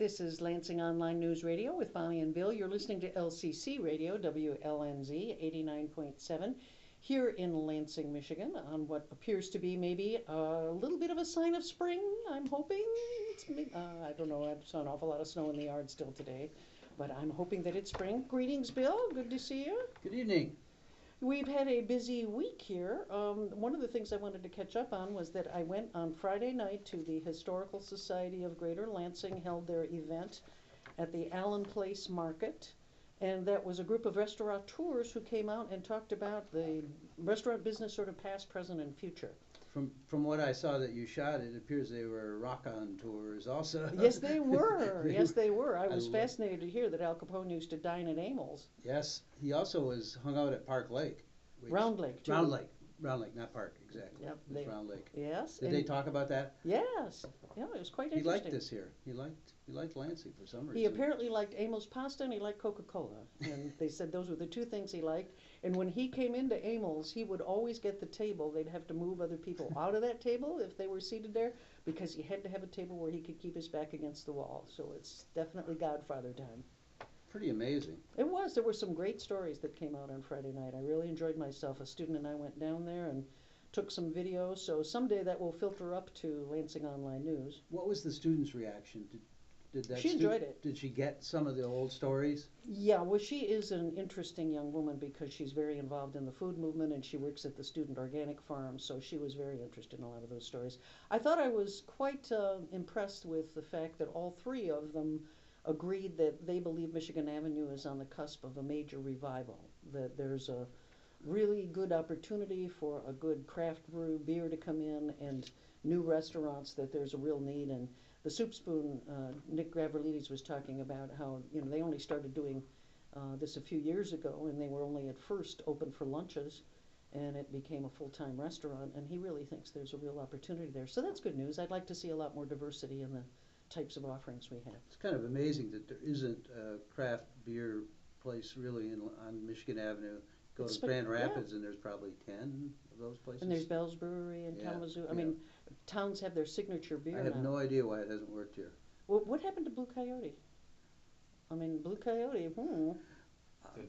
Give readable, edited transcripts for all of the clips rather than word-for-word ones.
This is Lansing Online News Radio with Bonnie and Bill. You're listening to LCC Radio, WLNZ 89.7, here in Lansing, Michigan, on what appears to be maybe a little bit of a sign of spring, I'm hoping. I don't know, I saw an awful lot of snow in the yard still today, but I'm hoping that it's spring. Greetings, Bill. Good to see you. Good evening. We've had a busy week here. One of the things I wanted to catch up on was that I went on Friday night to the Historical Society of Greater Lansing, held their event at the Allen Place Market. And that was a group of restaurateurs who came out and talked about the restaurant business, sort of past, present, and future. From what I saw that you shot, it appears they were rock-on tours also. Yes, they were. Yes, they were. I was fascinated to hear that Al Capone used to dine at Amels. Yes, he also hung out at Park Lake. Round Lake, too. Round Lake, not Park, exactly. Yep, It's Round Lake. Yes. Did they talk about that? Yes. Yeah, it was quite interesting. He liked this here. He liked Lansing for some reason. He apparently liked Amels pasta and he liked Coca-Cola. And they said those were the two things he liked. And when he came into Amels, he would always get the table. They'd have to move other people out of that table if they were seated there, because he had to have a table where he could keep his back against the wall. So it's definitely Godfather time. Pretty amazing. It was. There were some great stories that came out on Friday night. I really enjoyed myself. A student and I went down there and took some video. So someday that will filter up to Lansing Online News. What was the student's reaction? She enjoyed it. Did she get some of the old stories? Yeah, well, she is an interesting young woman because she's very involved in the food movement and she works at the Student Organic Farm, so she was very interested in a lot of those stories. I thought I was quite impressed with the fact that all three of them agreed that they believe Michigan Avenue is on the cusp of a major revival, that there's a really good opportunity for a good craft brew beer to come in and new restaurants, that there's a real need. And the Soup Spoon, Nick Gravelides was talking about how, they only started doing this a few years ago, and they were only at first open for lunches, and it became a full-time restaurant, and he really thinks there's a real opportunity there. So that's good news. I'd like to see a lot more diversity in the types of offerings we have. It's kind of amazing that there isn't a craft beer place really on Michigan Avenue. Go to Grand Rapids, and there's probably 10 of those places. And there's Bell's Brewery in Kalamazoo. I mean, towns have their signature beer I have now. no idea why it hasn't worked here. Well, what happened to Blue Coyote? I mean, Blue Coyote,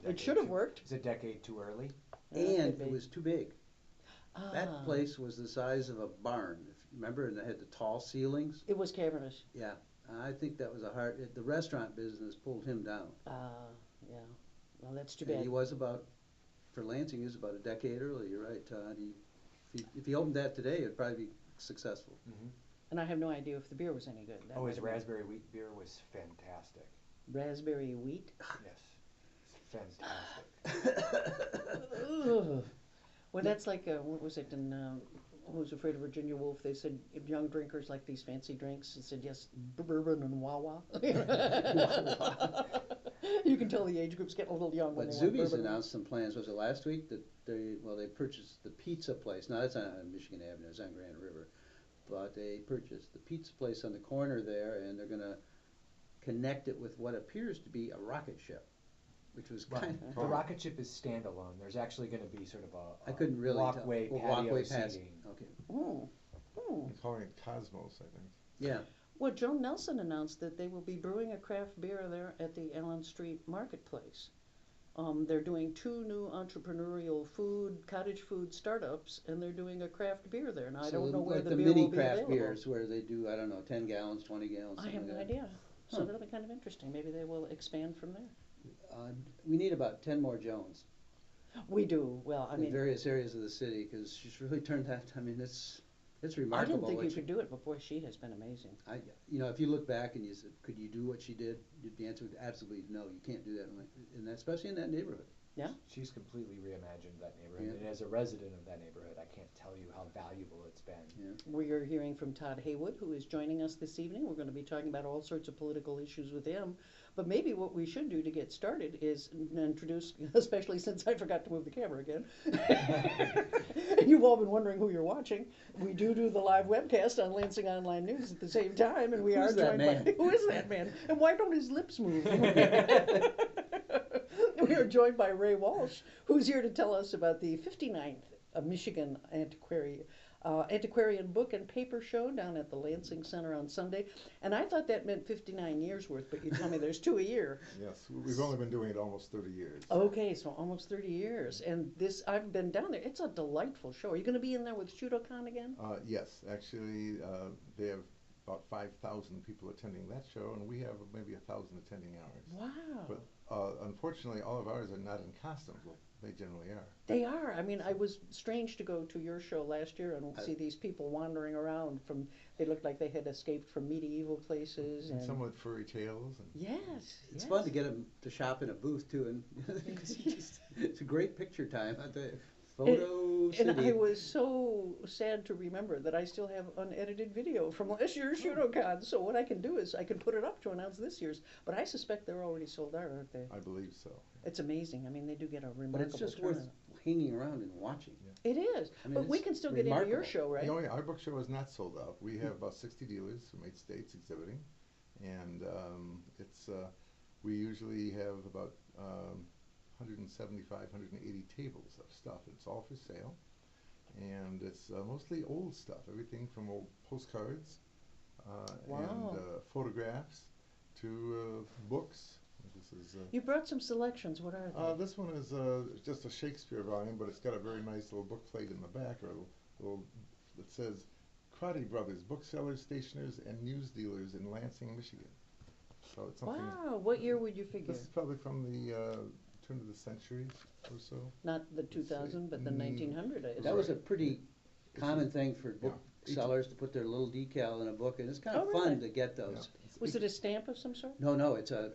it should have worked. It's a decade too early. And it was too big. That place was the size of a barn. Remember, and it had the tall ceilings? It was cavernous. Yeah. I think that was the restaurant business pulled him down. Yeah. Well, that's too And bad. For Lansing, he was about a decade early. You're right, Todd. If he opened that today, it'd probably be successful. Mm-hmm. And I have no idea if the beer was any good. His raspberry wheat beer was fantastic. Raspberry wheat? Yes. Fantastic. Well, that's like, what was it in Who Was Afraid of Virginia Woolf? They said if young drinkers like these fancy drinks. It said, yes, bourbon and Wawa. You can tell the age group's getting a little young when But they want Zuby's bourbon. announced some plans, was it last week, that they purchased the pizza place. Now, that's not on Michigan Avenue, it's on Grand River. But they purchased the pizza place on the corner there, and they're going to connect it with what appears to be a rocket ship, which was kind of... The rocket ship is standalone. There's actually going to be sort of a I couldn't really walkway, tell. patio past. seating. Okay. They're calling it Cosmos, I think. Yeah. Well, Joan Nelson announced that they will be brewing a craft beer there at the Allen Street Marketplace. They're doing 2 new entrepreneurial cottage food startups, and they're doing a craft beer there. Now, I don't know where like the beer mini will be craft available. beers where they do, I don't know, 10 gallons, 20 gallons. I have no like idea. So Huh. that'll be kind of interesting. Maybe they will expand from there. We need about 10 more Jones We do. Well, I in mean, various areas of the city, because she's really turned that. I mean, it's I remarkable. didn't think what you could do it, but boy, she has been amazing. If you look back and you said, could you do what she did? The answer would absolutely no. You can't do that, especially in that neighborhood. Yeah. She's completely reimagined that neighborhood. Yeah. And as a resident of that neighborhood, I can't tell you how valuable it's been. Yeah. We are hearing from Todd Heywood, who is joining us this evening. We're going to be talking about all sorts of political issues with him. But maybe what we should do to get started is introduce, especially since I forgot to move the camera again. You've all been wondering who you're watching. We do the live webcast on Lansing Online News at the same time, and we Who's are that joined man? by... Who is that man? And why don't his lips move? We are joined by Ray Walsh, who's here to tell us about the 59th Michigan antiquarian book and paper show down at the Lansing Center on Sunday. And I thought that meant 59 years worth, but you tell me there's 2 a year. Yes, we've only been doing it almost 30 years. Okay, so almost 30 years. And this, I've been down there. It's a delightful show. Are you going to be in there with Shudokan again? Yes, actually, they have about 5,000 people attending that show, and we have maybe 1,000 attending ours. Wow. But unfortunately, all of ours are not in costumes. Well, they generally are. They are. I mean, I was strange to go to your show last year and see these people wandering around from, they looked like they had escaped from medieval places. And some with furry tails. And Yes. It's yes. fun to get them to shop in a booth too, and it's a great picture time. Photo And I city. was so sad to remember that I still have unedited video from last year's Shudokan. So what I can do is I can put it up to announce this year's, but I suspect they're already sold out, aren't they? I believe so. It's amazing. I mean, they do get a But remarkable it's just turnout. worth hanging around and watching. It is. I mean, But we it's can still get into your remarkable. show, right? The only, our book show is not sold out. We have about 60 dealers from 8 states exhibiting, and we usually have about 175, 180 tables of stuff. It's all for sale, and it's mostly old stuff, everything from old postcards and photographs to books. This is You brought some selections. What are they? this one is just a Shakespeare volume, but it's got a very nice little book plate in the back, or a little that says Crotty Brothers, booksellers, stationers, and news dealers in Lansing, Michigan. So it's something. Wow. What year would you figure? This is probably from the turn of the century or so. Not the 2000, but the 1900. That was a pretty common thing for Yeah. booksellers to put their little decal in a book, and it's kind of Oh, fun really? to get those. Was it a stamp of some sort? No, it's a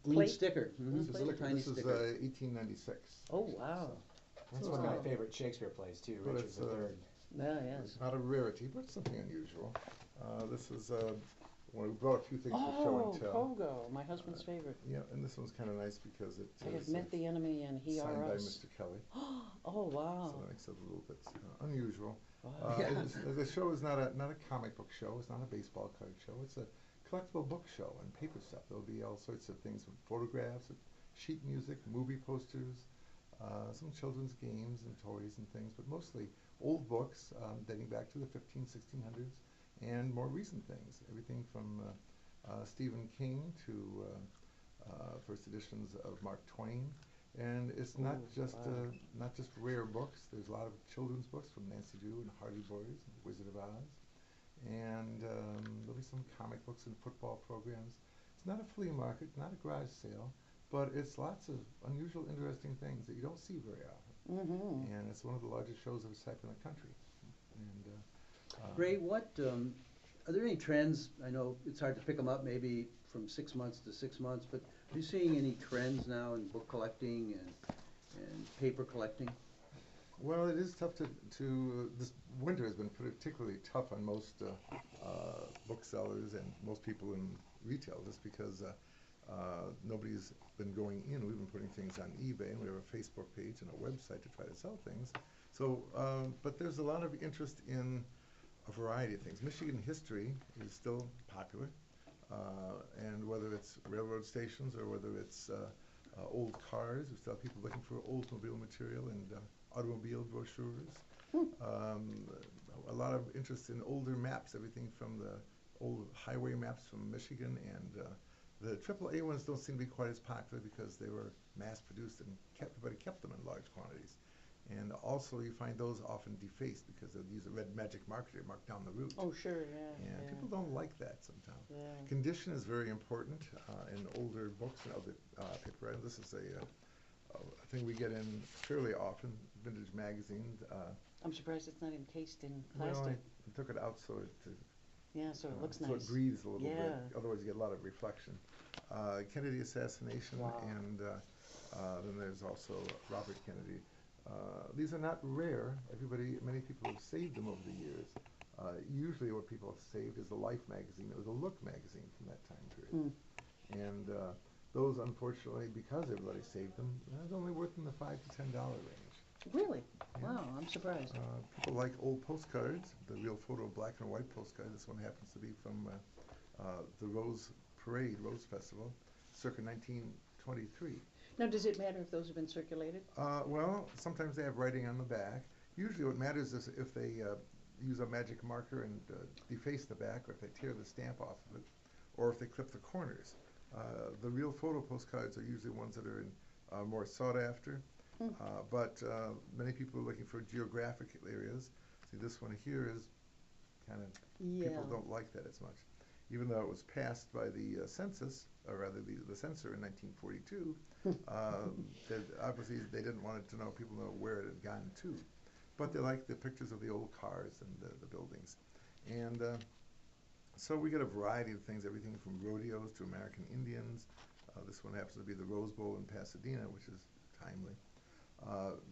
glued Plate? sticker. This is, Little tiny this is sticker. 1896. Oh, wow. That's Oh, one of my wow. favorite Shakespeare plays too, But Richard it's, III. Yeah, yes. It's not a rarity, but it's something unusual. This is well, we brought a few things for show Oh, and tell. Pogo, my husband's favorite. Yeah, and this one's kind of nice because it I have is met the enemy and he signed are by us. Mr. Kelly. Oh, wow. So that makes it a little bit unusual. Wow. Yeah. The show is not a comic book show. It's not a baseball card show. It's a collectible book show and paper stuff. There'll be all sorts of things, photographs, sheet music, movie posters, some children's games and toys and things, but mostly old books dating back to the 1600s and more recent things. Everything from Stephen King to first editions of Mark Twain. And it's not just rare books. There's a lot of children's books from Nancy Drew and Hardy Boys and Wizard of Oz. And there'll be some comic books and football programs. It's not a flea market, not a garage sale, but it's lots of unusual, interesting things that you don't see very often. Mm-hmm. And it's one of the largest shows of its type in the country. And Ray, what are there any trends? I know it's hard to pick them up maybe from 6 months to 6 months, but are you seeing any trends now in book collecting and paper collecting? well, it is tough to this winter has been particularly tough on most booksellers and most people in retail, just because nobody's been going in. We've been putting things on eBay, and we have a Facebook page and a website to try to sell things. So, but there's a lot of interest in a variety of things. Michigan history is still popular, and whether it's railroad stations or whether it's old cars, we still have people looking for Oldsmobile material and automobile brochures. A lot of interest in older maps, everything from the old highway maps from Michigan, and the AAA ones don't seem to be quite as popular because they were mass-produced and everybody kept them in large quantities. And also you find those often defaced because they'll use a red magic marker to mark down the route. Oh, sure, yeah. And people don't like that sometimes. Yeah. Condition is very important in older books and other paper items. This is a thing we get in fairly often, vintage magazines. I'm surprised it's not encased in Well, plastic. I took it out so Yeah, so it looks so nice. it breathes a little bit. Yeah. Otherwise, you get a lot of reflection. Kennedy assassination, Wow. and then there's also Robert Kennedy. These are not rare. Many people have saved them over the years. Usually, what people have saved is the Life magazine or the Look magazine from that time period. And those, unfortunately, because everybody saved them, it's only worth in the $5 to $10 range. Really? Yeah. Wow, I'm surprised. People like old postcards, the real photo black and white postcard. This one happens to be from the Rose Parade, Rose Festival, circa 1923. Now, does it matter if those have been circulated? Well, sometimes they have writing on the back. Usually what matters is if they use a magic marker and deface the back, or if they tear the stamp off of it, or if they clip the corners. The real photo postcards are usually ones that are more sought after, but many people are looking for geographic areas. See, this one here is kind of, people don't like that as much. Even though it was passed by the census, or rather the censor in 1942, obviously they didn't want it to know, people know where it had gone to. But they like the pictures of the old cars and the buildings. And so we get a variety of things, everything from rodeos to American Indians. This one happens to be the Rose Bowl in Pasadena, which is timely.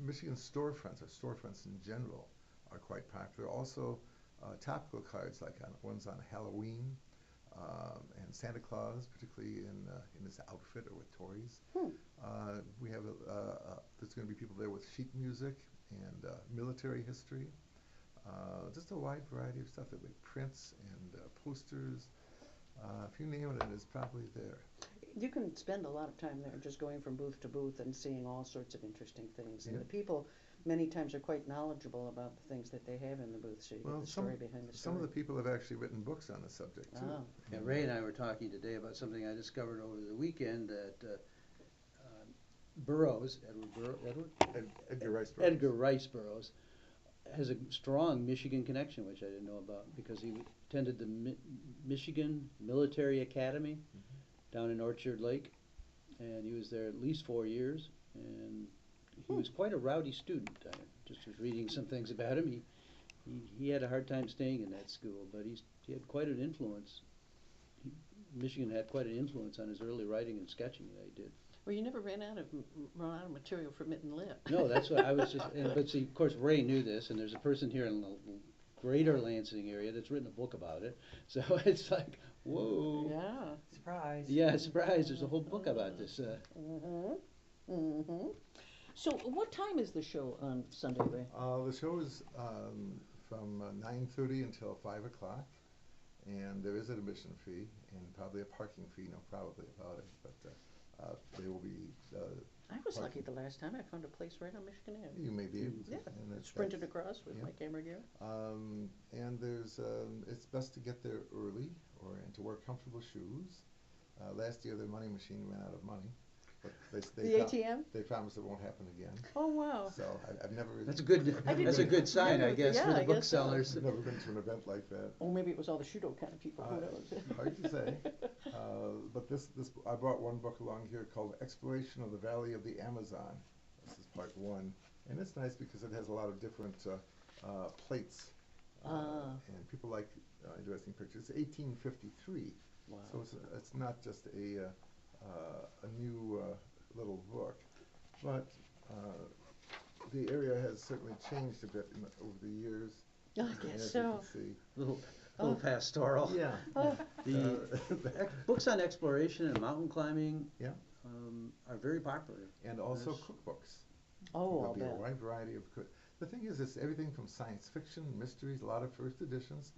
Michigan storefronts, or storefronts in general, are quite popular. Also, topical cards like ones on Halloween and Santa Claus, particularly in his outfit or with toys. We have there's going to be people there with sheet music and military history. Just a wide variety of stuff, like prints and posters. If you name it, it's probably there. You can spend a lot of time there just going from booth to booth and seeing all sorts of interesting things. And the people many times are quite knowledgeable about the things that they have in the booth, so you get the story behind the story. Some of the people have actually written books on the subject, too. Yeah, Ray and I were talking today about something I discovered over the weekend that Burroughs, Edgar Rice Burroughs, has a strong Michigan connection, which I didn't know about, because he attended the Michigan Military Academy down in Orchard Lake, and he was there at least 4 years, and he was quite a rowdy student. I just was reading some things about him. He had a hard time staying in that school, but he had quite an influence. Michigan had quite an influence on his early writing and sketching that he did. Well, you never ran out of material for Mitt and Lip. No, that's what I was just. But see, of course, Ray knew this, and there's a person here in the greater Lansing area that's written a book about it. So it's like, whoa. Yeah. Surprise. Yeah, surprise. There's a whole book about this. So what time is the show on Sunday, Ray? The show is from 9:30 until 5 o'clock, and there is an admission fee and probably a parking fee, probably about it, but they will be I was lucky the last time. I found a place right on Michigan Avenue. You may be able to. Yeah, and sprinted across with my camera gear. And there's, it's best to get there early and to wear comfortable shoes. Last year the money machine ran out of money. But The ATM? They promise it won't happen again. Oh, wow. So I've never. That's a good sign, I guess, for the booksellers. I've never been to an event like that. Or maybe it was all the Shudo kind of people. Who knows? Hard to say. But I brought one book along here called Exploration of the Valley of the Amazon. This is part 1, and it's nice because it has a lot of different plates, and people like interesting pictures. It's 1853, wow. So it's not just a new little book, but the area has certainly changed a bit over the years. I guess so. Little pastoral. Yeah. The books on exploration and mountain climbing are very popular. And also cookbooks. Oh, There'll be a wide variety of The thing is, it's everything from science fiction, mysteries, a lot of first editions.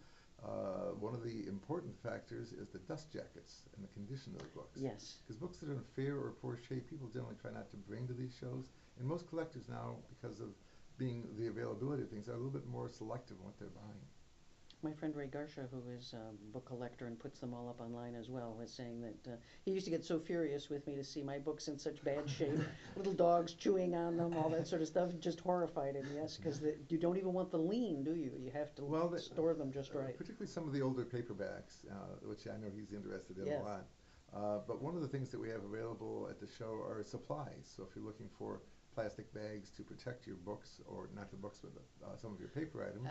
One of the important factors is the dust jackets and the condition of the books. Yes. Because books that are in fair or poor shape, people generally try not to bring to these shows. And most collectors now, because of being the availability of things, are a little bit more selective in what they're buying. My friend Ray Garsha, who is a book collector and puts them all up online as well, was saying that he used to get so furious with me to see my books in such bad shape, little dogs chewing on them, all that sort of stuff. Just horrified him, yes, because you don't even want the lean, do you? You have to store them just right. Particularly some of the older paperbacks, which I know he's interested in a lot. But one of the things that we have available at the show are supplies. So if you're looking for plastic bags to protect your books, or not the books, but some of your paper items.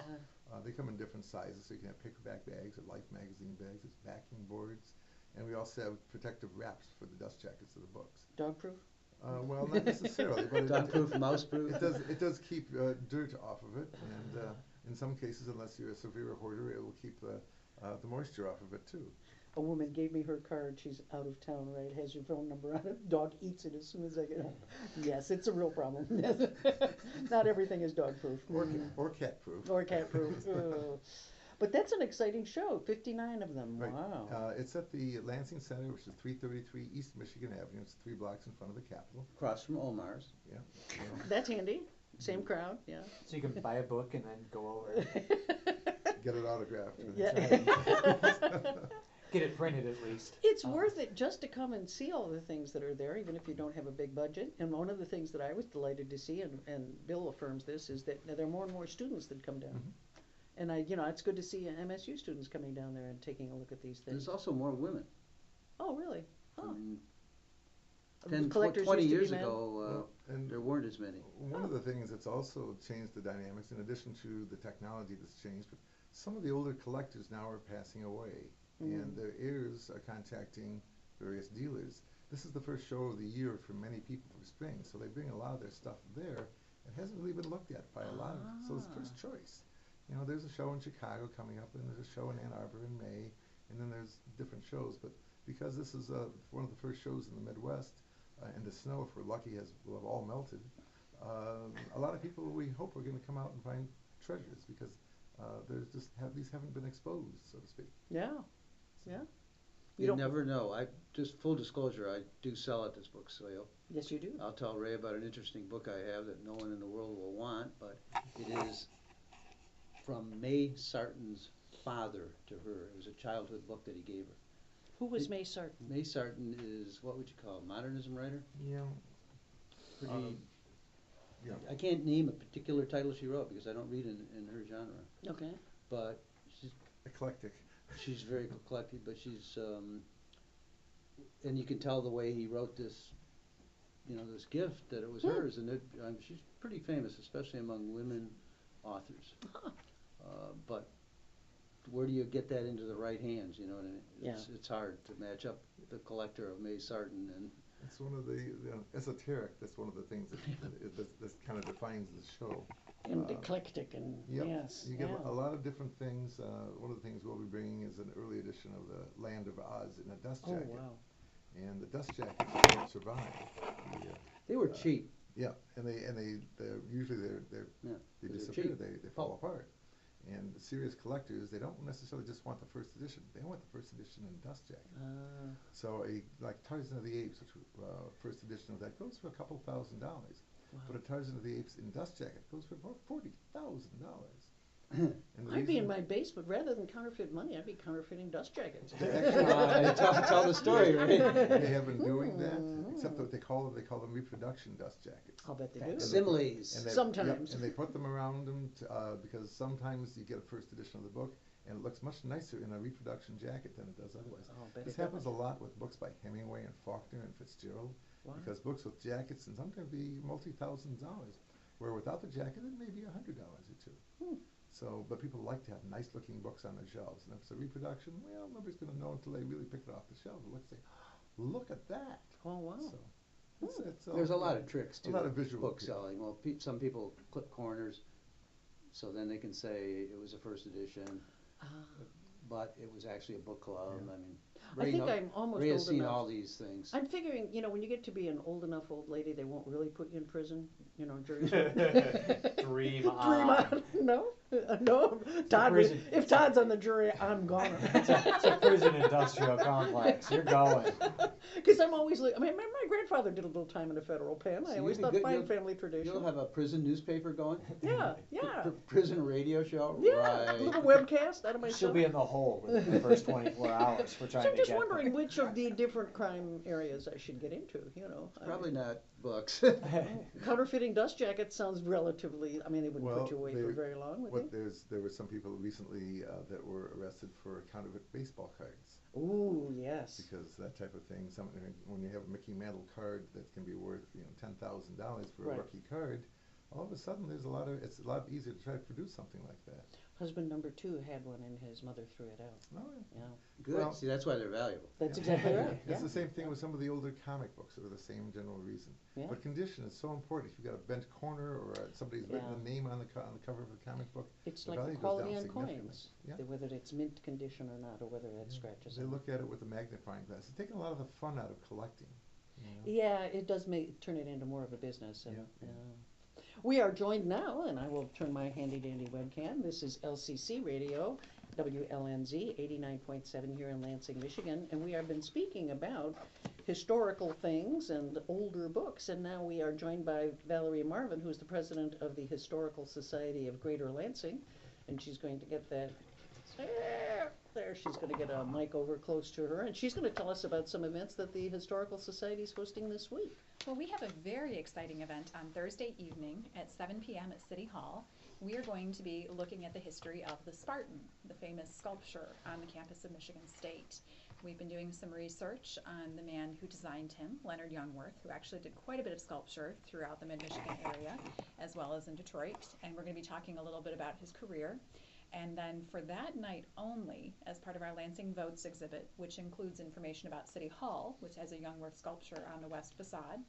They come in different sizes, so you can have paperback bags or Life magazine bags, it's backing boards, and we also have protective wraps for the dust jackets of the books. Dog-proof? Well, not necessarily, but dog-proof, mouse-proof. It does keep dirt off of it, and in some cases, unless you're a severe hoarder, it will keep the moisture off of it too. A woman gave me her card. She's out of town, right? Has your phone number on it. Dog eats it as soon as I get home. Yes, it's a real problem. Not everything is dog-proof. Or cat-proof. Or cat-proof. But that's an exciting show. 59 of them. Right. Wow. It's at the Lansing Center, which is 333 East Michigan Avenue. It's 3 blocks in front of the Capitol. Across from Omar's. Yeah. That's handy. Same crowd. Yeah. So you can buy a book and then go over and Get it autographed. Yeah. get it printed at least. It's worth it just to come and see all the things that are there, even if you don't have a big budget. And one of the things that I was delighted to see, and Bill affirms this, is that there are more and more students that come down. Mhm. And it's good to see MSU students coming down there and taking a look at these things. There's also more women. Oh, really? I Oh. mean, The 10, collectors 20 used to be years men? ago, And there weren't as many. one of the things that's also changed the dynamics, in addition to the technology that's changed, but some of the older collectors now are passing away, and their heirs are contacting various dealers. This is the first show of the year for many people for spring, so they bring a lot of their stuff there. It hasn't really been looked at by a lot of, so it's first choice. There's a show in Chicago coming up, and there's a show in Ann Arbor in May, and then there's different shows. But because this is one of the first shows in the Midwest, and the snow, if we're lucky, will have all melted, a lot of people, we hope, are going to come out and find treasures, because these haven't been exposed, so to speak. Yeah. Yeah. You don't- never know. Just full disclosure, I do sell at this book sale. Yes, you do. I'll tell Ray about an interesting book I have that no one in the world will want, but it is from May Sarton's father to her. It was a childhood book that he gave her. Who was May Sarton? May Sarton is, what would you call, a modernism writer? Yeah. Pretty, Yeah. I can't name a particular title she wrote because I don't read in her genre, Okay. but Eclectic. she's very eclectic, but she's, and you can tell the way he wrote this, this gift, that it was hers, and she's pretty famous, especially among women authors. But where do you get that into the right hands? You know what I mean? It's hard to match up the collector of May Sarton and. It's one of the esoteric. That's one of the things that kind of defines the show. And eclectic, and Yep. yes. You get a lot of different things. One of the things we'll be bringing is an early edition of the Land of Oz in a dust Oh, jacket. wow. And the dust jackets don't survive. They were cheap. Yeah, and they're usually they they're disappear. cheap. They fall apart. And the serious collectors, they don't necessarily just want the first edition. They want the first edition in dust jacket. So like Tarzan of the Apes, which first edition of that goes for a couple $1,000. Wow. But a Tarzan of the Apes in dust jacket goes for about $40,000. I'd be in my basement, rather than counterfeit money, I'd be counterfeiting dust jackets. Tell the story, right? They have been doing that, except that they call them reproduction dust jackets. I'll bet they do. Similes. And Sometimes. and they put them around them because sometimes you get a first edition of the book, and it looks much nicer in a reproduction jacket than it does otherwise. I'll bet This it happens does. a lot with books by Hemingway and Faulkner and Fitzgerald, Wow. because books with jackets and sometimes be multi-thousands dollars, where without the jacket it may be $100 or two. So, but people like to have nice-looking books on their shelves, and if it's a reproduction, well, nobody's going to know until they really pick it off the shelf. They'll say, "Look at that!" Oh, wow. So, it's There's a lot of tricks to a lot of visual book selling. Well, some people clip corners, so then they can say it was a first edition, but it was actually a book club. Yeah. I mean, I think I'm almost Ray has old seen enough. all these things. I'm figuring, when you get to be an old enough old lady, they won't really put you in prison. Juries. Dream on. Dream on. No? No? Todd, prison. if Todd's on the jury, I'm gone. It's a prison industrial complex. You're going. Because I'm always like, my grandfather did a little time in a federal pen. So I you'd always be thought good- fine you'll- family tradition. You'll have a prison newspaper going? Yeah, yeah. Prison radio show? Yeah, Right. a little webcast out of my She'll be in the hole within the first 24 hours for trying So I'm to just get wondering them. which of the different crime areas I should get into, Probably not books. Counterfeiting dust jackets sounds relatively, they wouldn't Well, put you away for very long, would they? There were some people recently that were arrested for counterfeit baseball cards, Ooh, yes. because that type of thing. When you have a Mickey Mantle card that can be worth $10,000 for Right. a rookie card, all of a sudden it's a lot easier to try to produce something like that. Husband number 2 had one and his mother threw it out. Oh, Yeah, Good. Well- See, that's why they're valuable. that's exactly right. It's Yeah. the same thing with some of the older comic books that are the same general reason. Yeah. But condition is so important. If you've got a bent corner or somebody's written Yeah. a name on the cover of a comic book, It's the like value the goes quality down on significantly. coins, Yeah. whether it's mint condition or not, or whether it scratches They on it. look at it with a magnifying glass. It's taken a lot of the fun out of collecting. Yeah, it does turn it into more of a business. And, Yeah. We are joined now, and I will turn my handy dandy webcam. This is LCC Radio, WLNZ 89.7 here in Lansing, Michigan, and we have been speaking about historical things and older books, and now we are joined by Valerie Marvin, who's the president of the Historical Society of Greater Lansing, and she's going to get that there. She's going to get a mic over close to her, and she's going to tell us about some events that the Historical Society is hosting this week. Well, we have a very exciting event on Thursday evening at 7 p.m. at City Hall. We are going to be looking at the history of the Spartan, the famous sculpture on the campus of Michigan State. We've been doing some research on the man who designed him, Leonard Youngworth, who actually did quite a bit of sculpture throughout the mid-Michigan area, as well as in Detroit. And we're going to be talking a little bit about his career. And then for that night only, as part of our Lansing Votes exhibit, which includes information about City Hall, which has a Youngworth sculpture on the west facade,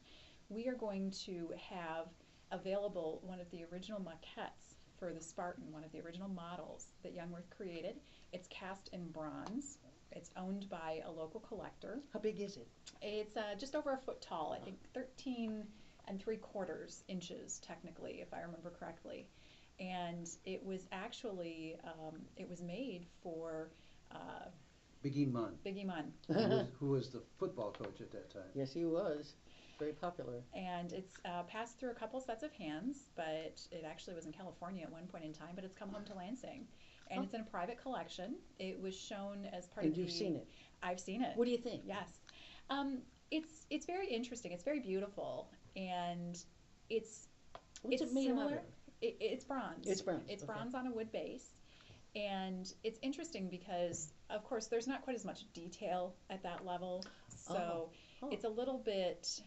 we are going to have available one of the original maquettes for the Spartan, one of the original models that Youngworth created. It's cast in bronze. It's owned by a local collector. How big is it? It's just over a foot tall, I think 13 3/4 inches technically, if I remember correctly. And it was actually, it was made for Biggie Munn, Biggie Munn. who was the football coach at that time. Yes, he was. Very popular. And it's passed through a couple sets of hands, but it actually was in California at one point in time, but it's come home to Lansing. And it's in a private collection. It was shown as part of the... And you've seen it? I've seen it. What do you think? Yes. It's very interesting. It's very beautiful. And it's What's it made similar. out of? It's bronze. It's bronze. It's okay. bronze on a wood base. And it's interesting because, of course, there's not quite as much detail at that level. So Oh. it's a little bit...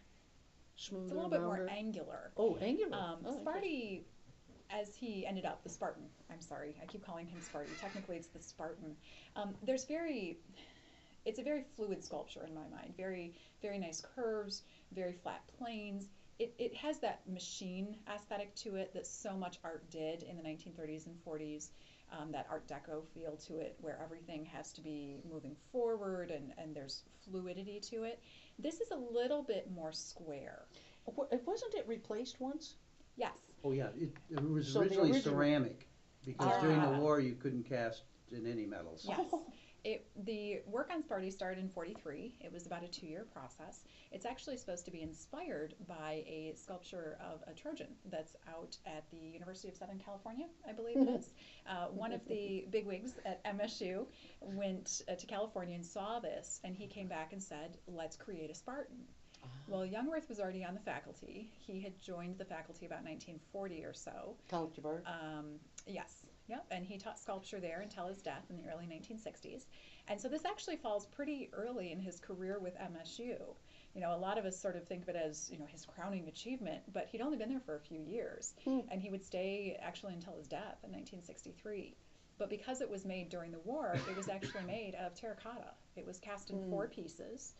Smoother, It's a little bit more rounder? angular. Oh, angular. Sparty, as he ended up, the Spartan, I'm sorry, I keep calling him Sparty. Technically, it's the Spartan. It's a very fluid sculpture in my mind. Very, very nice curves, very flat planes. It has that machine aesthetic to it that so much art did in the 1930s and 40s. That Art Deco feel to it, where everything has to be moving forward and there's fluidity to it. This is a little bit more square. Wasn't it replaced once? Yes. Oh yeah, it was So the originally original- ceramic, because during the Ah. war you couldn't cast in any metals. Yes. Oh. The work on Sparty started in 43. It was about a 2-year process. It's actually supposed to be inspired by a sculpture of a Trojan that's out at the University of Southern California, I believe it is. One of the bigwigs at MSU went to California and saw this, and he came back and said, let's create a Spartan. Well, Youngworth was already on the faculty. He had joined the faculty about 1940 or so. College of Art? Yes. Yep, and he taught sculpture there until his death in the early 1960s. And so this actually falls pretty early in his career with MSU. You know, a lot of us sort of think of it as, you know, his crowning achievement, but he'd only been there for a few years. And he would stay actually until his death in 1963. But because it was made during the war, it was actually made out of terracotta. It was cast in 4 pieces.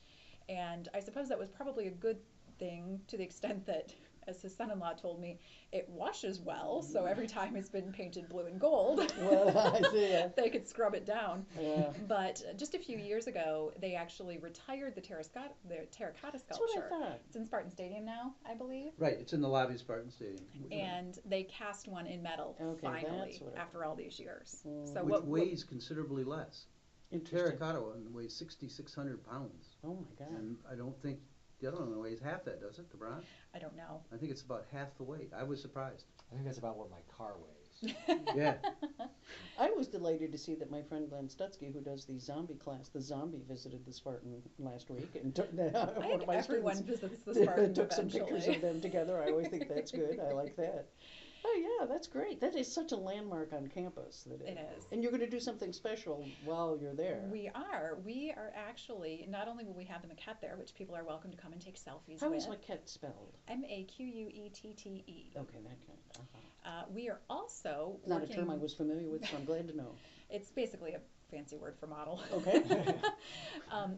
And I suppose that was probably a good thing to the extent that, as his son-in-law told me, it washes well, so every time it's been painted blue and gold, Well, I see. they could scrub it down. Yeah. But just a few years ago, they actually retired the terracotta That's sculpture. what I thought. It's in Spartan Stadium now, I believe. Right, it's in the lobby of Spartan Stadium. And they cast one in metal, Okay, finally, that's what I after all these years. Mm. So Which what weighs considerably less. Interesting. Terracotta one weighs 6,600 pounds. Oh my God. And I don't think the other one weighs half that, does it, the bronze? I don't know. I think it's about half the weight. I was surprised. I think that's about what my car weighs. Yeah. I was delighted to see that my friend Glenn Stutzky, who does the zombie class, the zombie, visited the Spartan last week, and I one think of my everyone students visits the Spartan took some pictures eventually. of them together. I always think that's good. I like that. Oh yeah, that's great. That is such a landmark on campus. It is. And you're going to do something special while you're there. We are. We are actually, not only will we have the maquette there, which people are welcome to come and take selfies How with. is maquette spelled? Maquette. Okay, that kind. We are also Not working, a term I was familiar with, so I'm glad to know. it's basically a fancy word for model. Okay.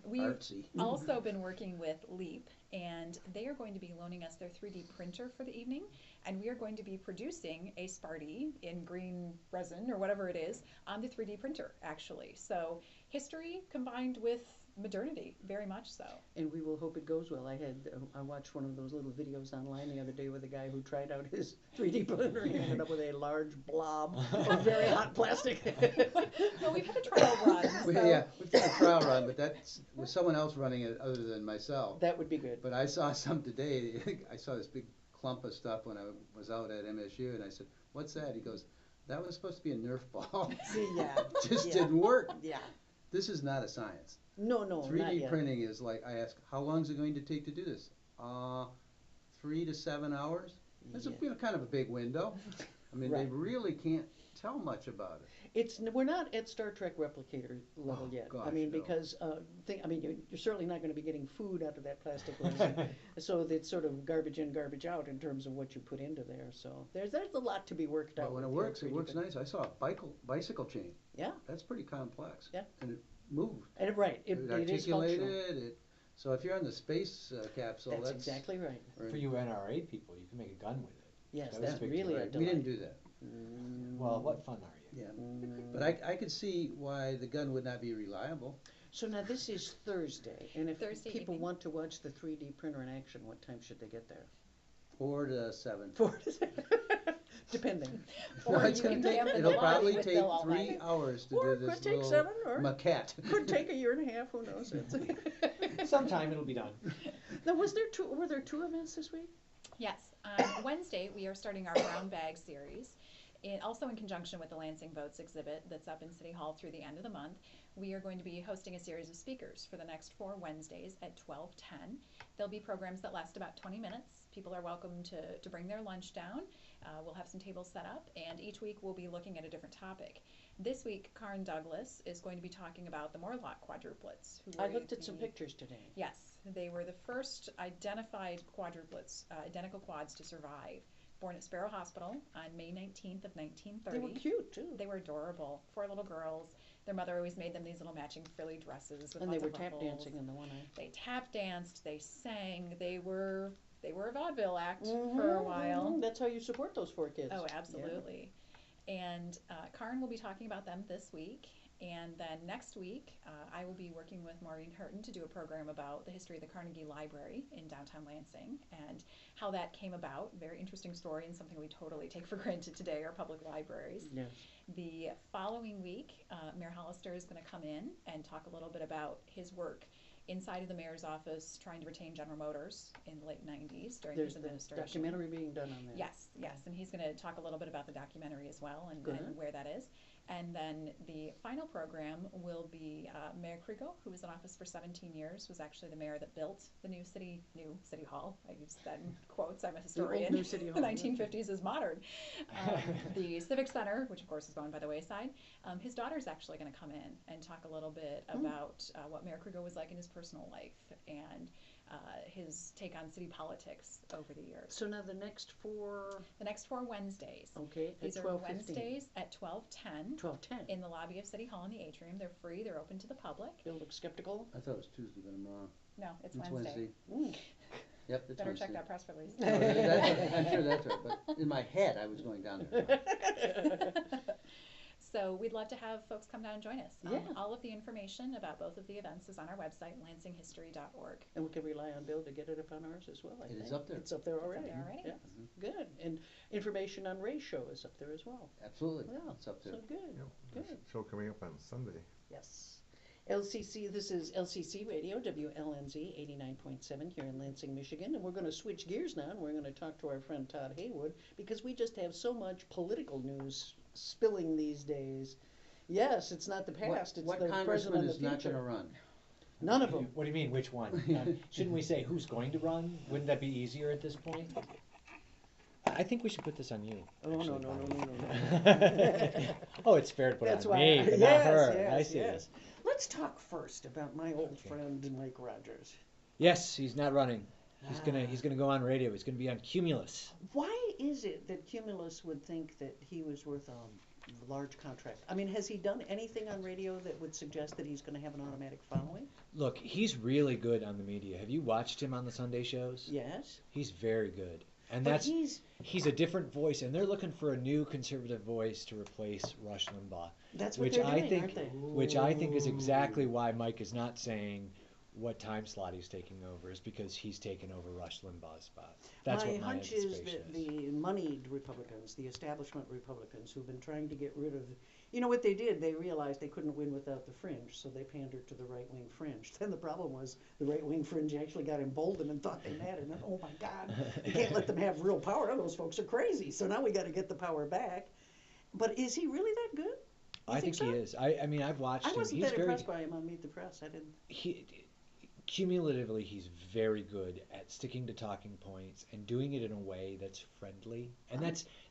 We've Artsy. also been working with Leap, and they are going to be loaning us their 3D printer for the evening, and we are going to be producing a Sparty in green resin or whatever it is on the 3D printer, actually. So history combined with modernity, very much so. And we will hope it goes well. I watched one of those little videos online the other day with a guy who tried out his 3D printer and ended up with a large blob of very hot plastic. Well, we've had a trial run. We've done a trial run, but that's with someone else running it other than myself. That would be good. But I saw some today. I saw this big clump of stuff when I was out at MSU, and I said, "What's that?" He goes, "That was supposed to be a Nerf ball." See, yeah. Just yeah. didn't work. Yeah. This is not a science. No, not 3D yet. printing is like, I ask, how long is it going to take to do this? 3 to 7 hours. That's Yeah. kind of a big window. I mean, Right. they really can't tell much about it. We're not at Star Trek replicator level Oh, yet. I gosh, mean, no. because you're certainly not going to be getting food out of that plastic resin. So it's sort of garbage in, garbage out in terms of what you put into there. So there's a lot to be worked out. But when it with works, the it 3D works printing. nice. I saw a bicycle chain. Yeah. That's pretty complex. Yeah. And it moved. And right, it is functional. articulated. So if you're on the space capsule, That's exactly right. or- For you NRA people, you can make a gun with it. Yes, That was that's big really a Right, delight. we didn't do that. Well, what fun are you? Yeah. Mm. But I could see why the gun would not be reliable. So now this is Thursday, and if Thursday people evening. want to watch the 3D printer in action, what time should they get there? 4 to 7. Depending. Or No, it's you can gonna take- camp in the it'll lobby probably with take Bill all 3 night. hours to Or do it this could take little 7, or maquette. could take a year and a half. Who knows? It's Sometime it'll be done. now, were there 2 events this week? Yes. On Wednesday, we are starting our brown bag series. Also in conjunction with the Lansing Votes exhibit that's up in City Hall through the end of the month, we are going to be hosting a series of speakers for the next 4 Wednesdays at 12:10. There'll be programs that last about 20 minutes. People are welcome to bring their lunch down. We'll have some tables set up, and each week we'll be looking at a different topic. This week, Karen Douglas is going to be talking about the Morlock quadruplets. I looked at some pictures today. Yes, they were the first identified quadruplets, identical quads to survive. Born at Sparrow Hospital on May 19th of 1930. They were cute too. They were adorable. 4 little girls. Their mother always made them these little matching frilly dresses with And lots they were of tap ruffles. dancing in the one eye. They tap danced. They sang. They were a vaudeville act for a while. That's how you support those 4 kids. Oh, absolutely. And Karen will be talking about them this week. And then next week, I will be working with Maureen Hurton to do a program about the history of the Carnegie Library in downtown Lansing and how that came about. Very interesting story and something we totally take for granted today, our public libraries. Yes. The following week, Mayor Hollister is going to come in and talk a little bit about his work inside of the mayor's office trying to retain General Motors in the late 90s during There's his the administration. documentary being done on that. Yes, and he's going to talk a little bit about the documentary as well and Good. where that is. And then the final program will be Mayor Kriegel, who was in office for 17 years, was actually the mayor that built the new city hall. I use that in quotes. I'm a historian. new city hall, The 1950s is modern. The Civic Center, which of course is gone by the wayside. His daughter's actually going to come in and talk a little bit about what Mayor Kriegel was like in his personal life and his take on city politics over the years. So now the next 4, The next 4 Wednesdays. okay, These at are 12:15. Wednesdays at 12:10 12:10. in the lobby of City Hall in the atrium. They're free. They're open to the public. Bill looks skeptical. I thought it was Tuesday, but I'm wrong. No, it's It's Wednesday. Mm. Yep, it's Better Wednesday. check that press release. No, I'm sure that's right, but in my head, I was going down there. So we'd love to have folks come down and join us. Yeah. All of the information about both of the events is on our website, lansinghistory.org. And we can rely on Bill to get it up on ours as well, I It think. is up there. It's up there already. there already. Yeah, good. And information on Ray's show is up there as well. Absolutely. Yeah, It's up there. so good. Yeah, there's Good. a show coming up on Sunday. Yes. LCC, this is LCC Radio, WLNZ 89.7 here in Lansing, Michigan. And we're going to switch gears now, and we're going to talk to our friend Todd Heywood, because we just have so much political news spilling these days. Yes, it's not the past, it's What the present congressman and the is not future. going to run? None of them. What do you mean, which one? Shouldn't we say who's going to run? Wouldn't that be easier at this point? I think we should put this on you. Oh, no, actually, no, no, Bonnie. no, no. Oh, it's fair to put That's on why. me, but Yes, not her. yes, I see. yes. Let's talk first about my old Okay. friend Mike Rogers. Yes, he's not running. He's gonna go on radio. He's gonna be on Cumulus. Why is it that Cumulus would think that he was worth a large contract? I mean, has he done anything on radio that would suggest that he's going to have an automatic following? Look, he's really good on the media. Have you watched him on the Sunday shows? Yes. He's very good. And But he's a different voice, and they're looking for a new conservative voice to replace Rush Limbaugh. that's what Which they're I doing, think, aren't they? which I think is exactly why Mike is not saying what time slot he's taking over, is because he's taken over Rush Limbaugh's spot. That's what my hunch is anticipation that the moneyed Republicans, the establishment Republicans, who've been trying to get rid of, you know what they did? They realized they couldn't win without the fringe, so they pandered to the right-wing fringe. Then the problem was the right-wing fringe actually got emboldened and thought they mattered. And oh my God, you can't let them have real power. Those folks are crazy. So now we got to get the power back. But is he really that good? You I think so? he is. I mean, I've watched I him. wasn't He's that very impressed by him on Meet the Press. I didn't. Cumulatively, he's very good at sticking to talking points and doing it in a way that's friendly. And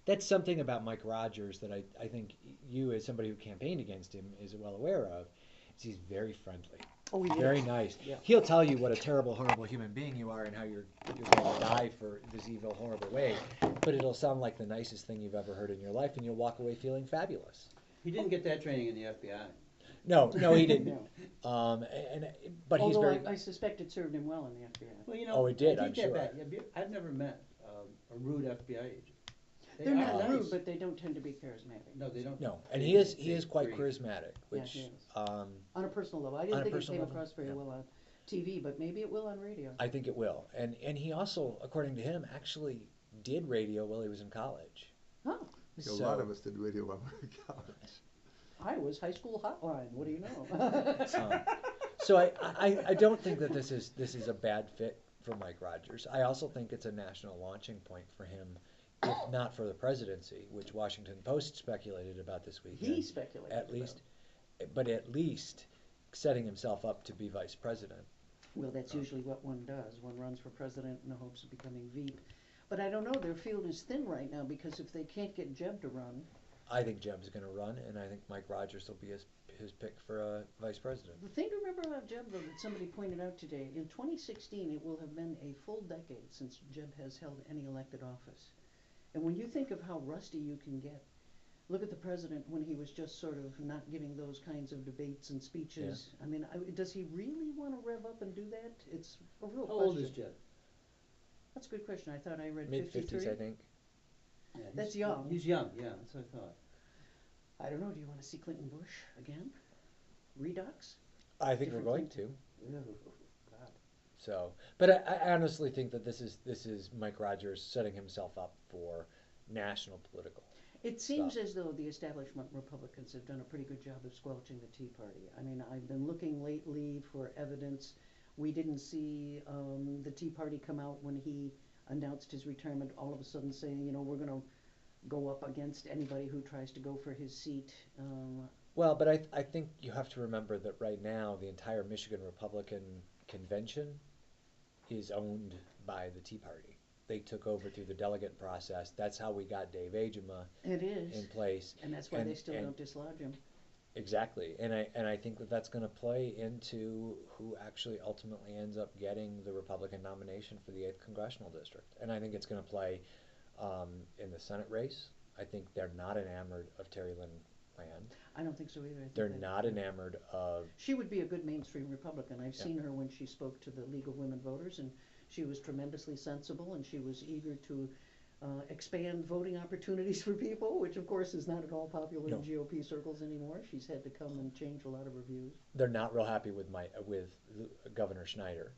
that's something about Mike Rogers that I think you, as somebody who campaigned against him, is well aware of. Is he's very friendly. Oh, he Very is. nice. Yeah. He'll tell you what a terrible, horrible human being you are and how you're going to die for this evil, horrible way. But it'll sound like the nicest thing you've ever heard in your life, and you'll walk away feeling fabulous. He didn't get that training in the FBI. No, he didn't. No. But he's Although very. I suspect it served him well in the FBI. Well, you know, Oh, it did, I I'm take that sure. back. I've never met a rude FBI agent. They're are not nice. rude, but they don't tend to be charismatic. No, they don't. No, and They- he is they quite breathe. charismatic, which he is. um, On a personal level, I On didn't a think it personal came level, across very yeah. well on TV, but maybe it will on radio. I think it will. And he also, according to him, actually did radio while he was in college. Huh? I think a lot of us did radio while we were in college. I was high school hotline. What do you know? So I don't think that this is a bad fit for Mike Rogers. I also think it's a national launching point for him, if not for the presidency, which Washington Post speculated about this weekend. He speculated. At least, but at least setting himself up to be vice president. Well, that's usually what one does. One runs for president in the hopes of becoming VP. But I don't know. Their field is thin right now because if they can't get Jeb to run, I think Jeb's going to run, and I think Mike Rogers will be his pick for vice president. the thing to remember about Jeb, though, that somebody pointed out today, in 2016, it will have been a full decade since Jeb has held any elected office. And when you think of how rusty you can get, look at the president when he was just sort of not giving those kinds of debates and speeches. I mean, does he really want to rev up and do that? It's a real How question. old is Jeb? That's a good question. I thought I read Mid 53. 50s, I think. Yeah, That's young. He's young, yeah, that's what I thought. I don't know. Do you want to see Clinton Bush again? Redux? I think we're Different going thing. to. Oh, God. So, but I honestly think that this is Mike Rogers setting himself up for national political. It seems as though the establishment Republicans have done a pretty good job of squelching the Tea Party. I mean, I've been looking lately for evidence. We didn't see the Tea Party come out when he announced his retirement, all of a sudden saying, you know, we're going to go up against anybody who tries to go for his seat. Well, but I think you have to remember that right now the entire Michigan Republican convention is owned by the Tea Party. They took over through the delegate process. That's how we got Dave Agema It is. in place. And that's why and- they still and- don't dislodge him. Exactly, and I think that that's going to play into who actually ultimately ends up getting the Republican nomination for the 8th congressional district, and I think it's going to play in the Senate race. I think they're not enamored of Terry Lynn Land. I don't think so either. I think They're that- not enamored of. She would be a good mainstream Republican. I've Yeah. seen her when she spoke to the League of Women Voters, and she was tremendously sensible, and she was eager to expand voting opportunities for people, which of course is not at all popular No. in GOP circles anymore. She's had to come and change a lot of her views. They're not real happy with Governor Schneider.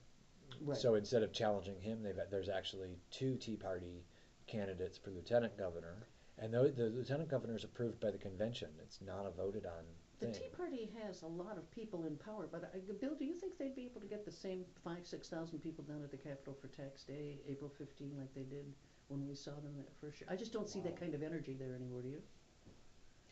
Right. So instead of challenging him, there's actually 2 Tea Party candidates for lieutenant governor, and the lieutenant governor is approved by the convention. It's not a voted on The thing. Tea Party has a lot of people in power, but Bill, do you think they'd be able to get the same 5,000-6,000 people down at the Capitol for Tax Day, April 15, like they did when we saw them that first year? I just don't see that kind of energy there anymore. Do you?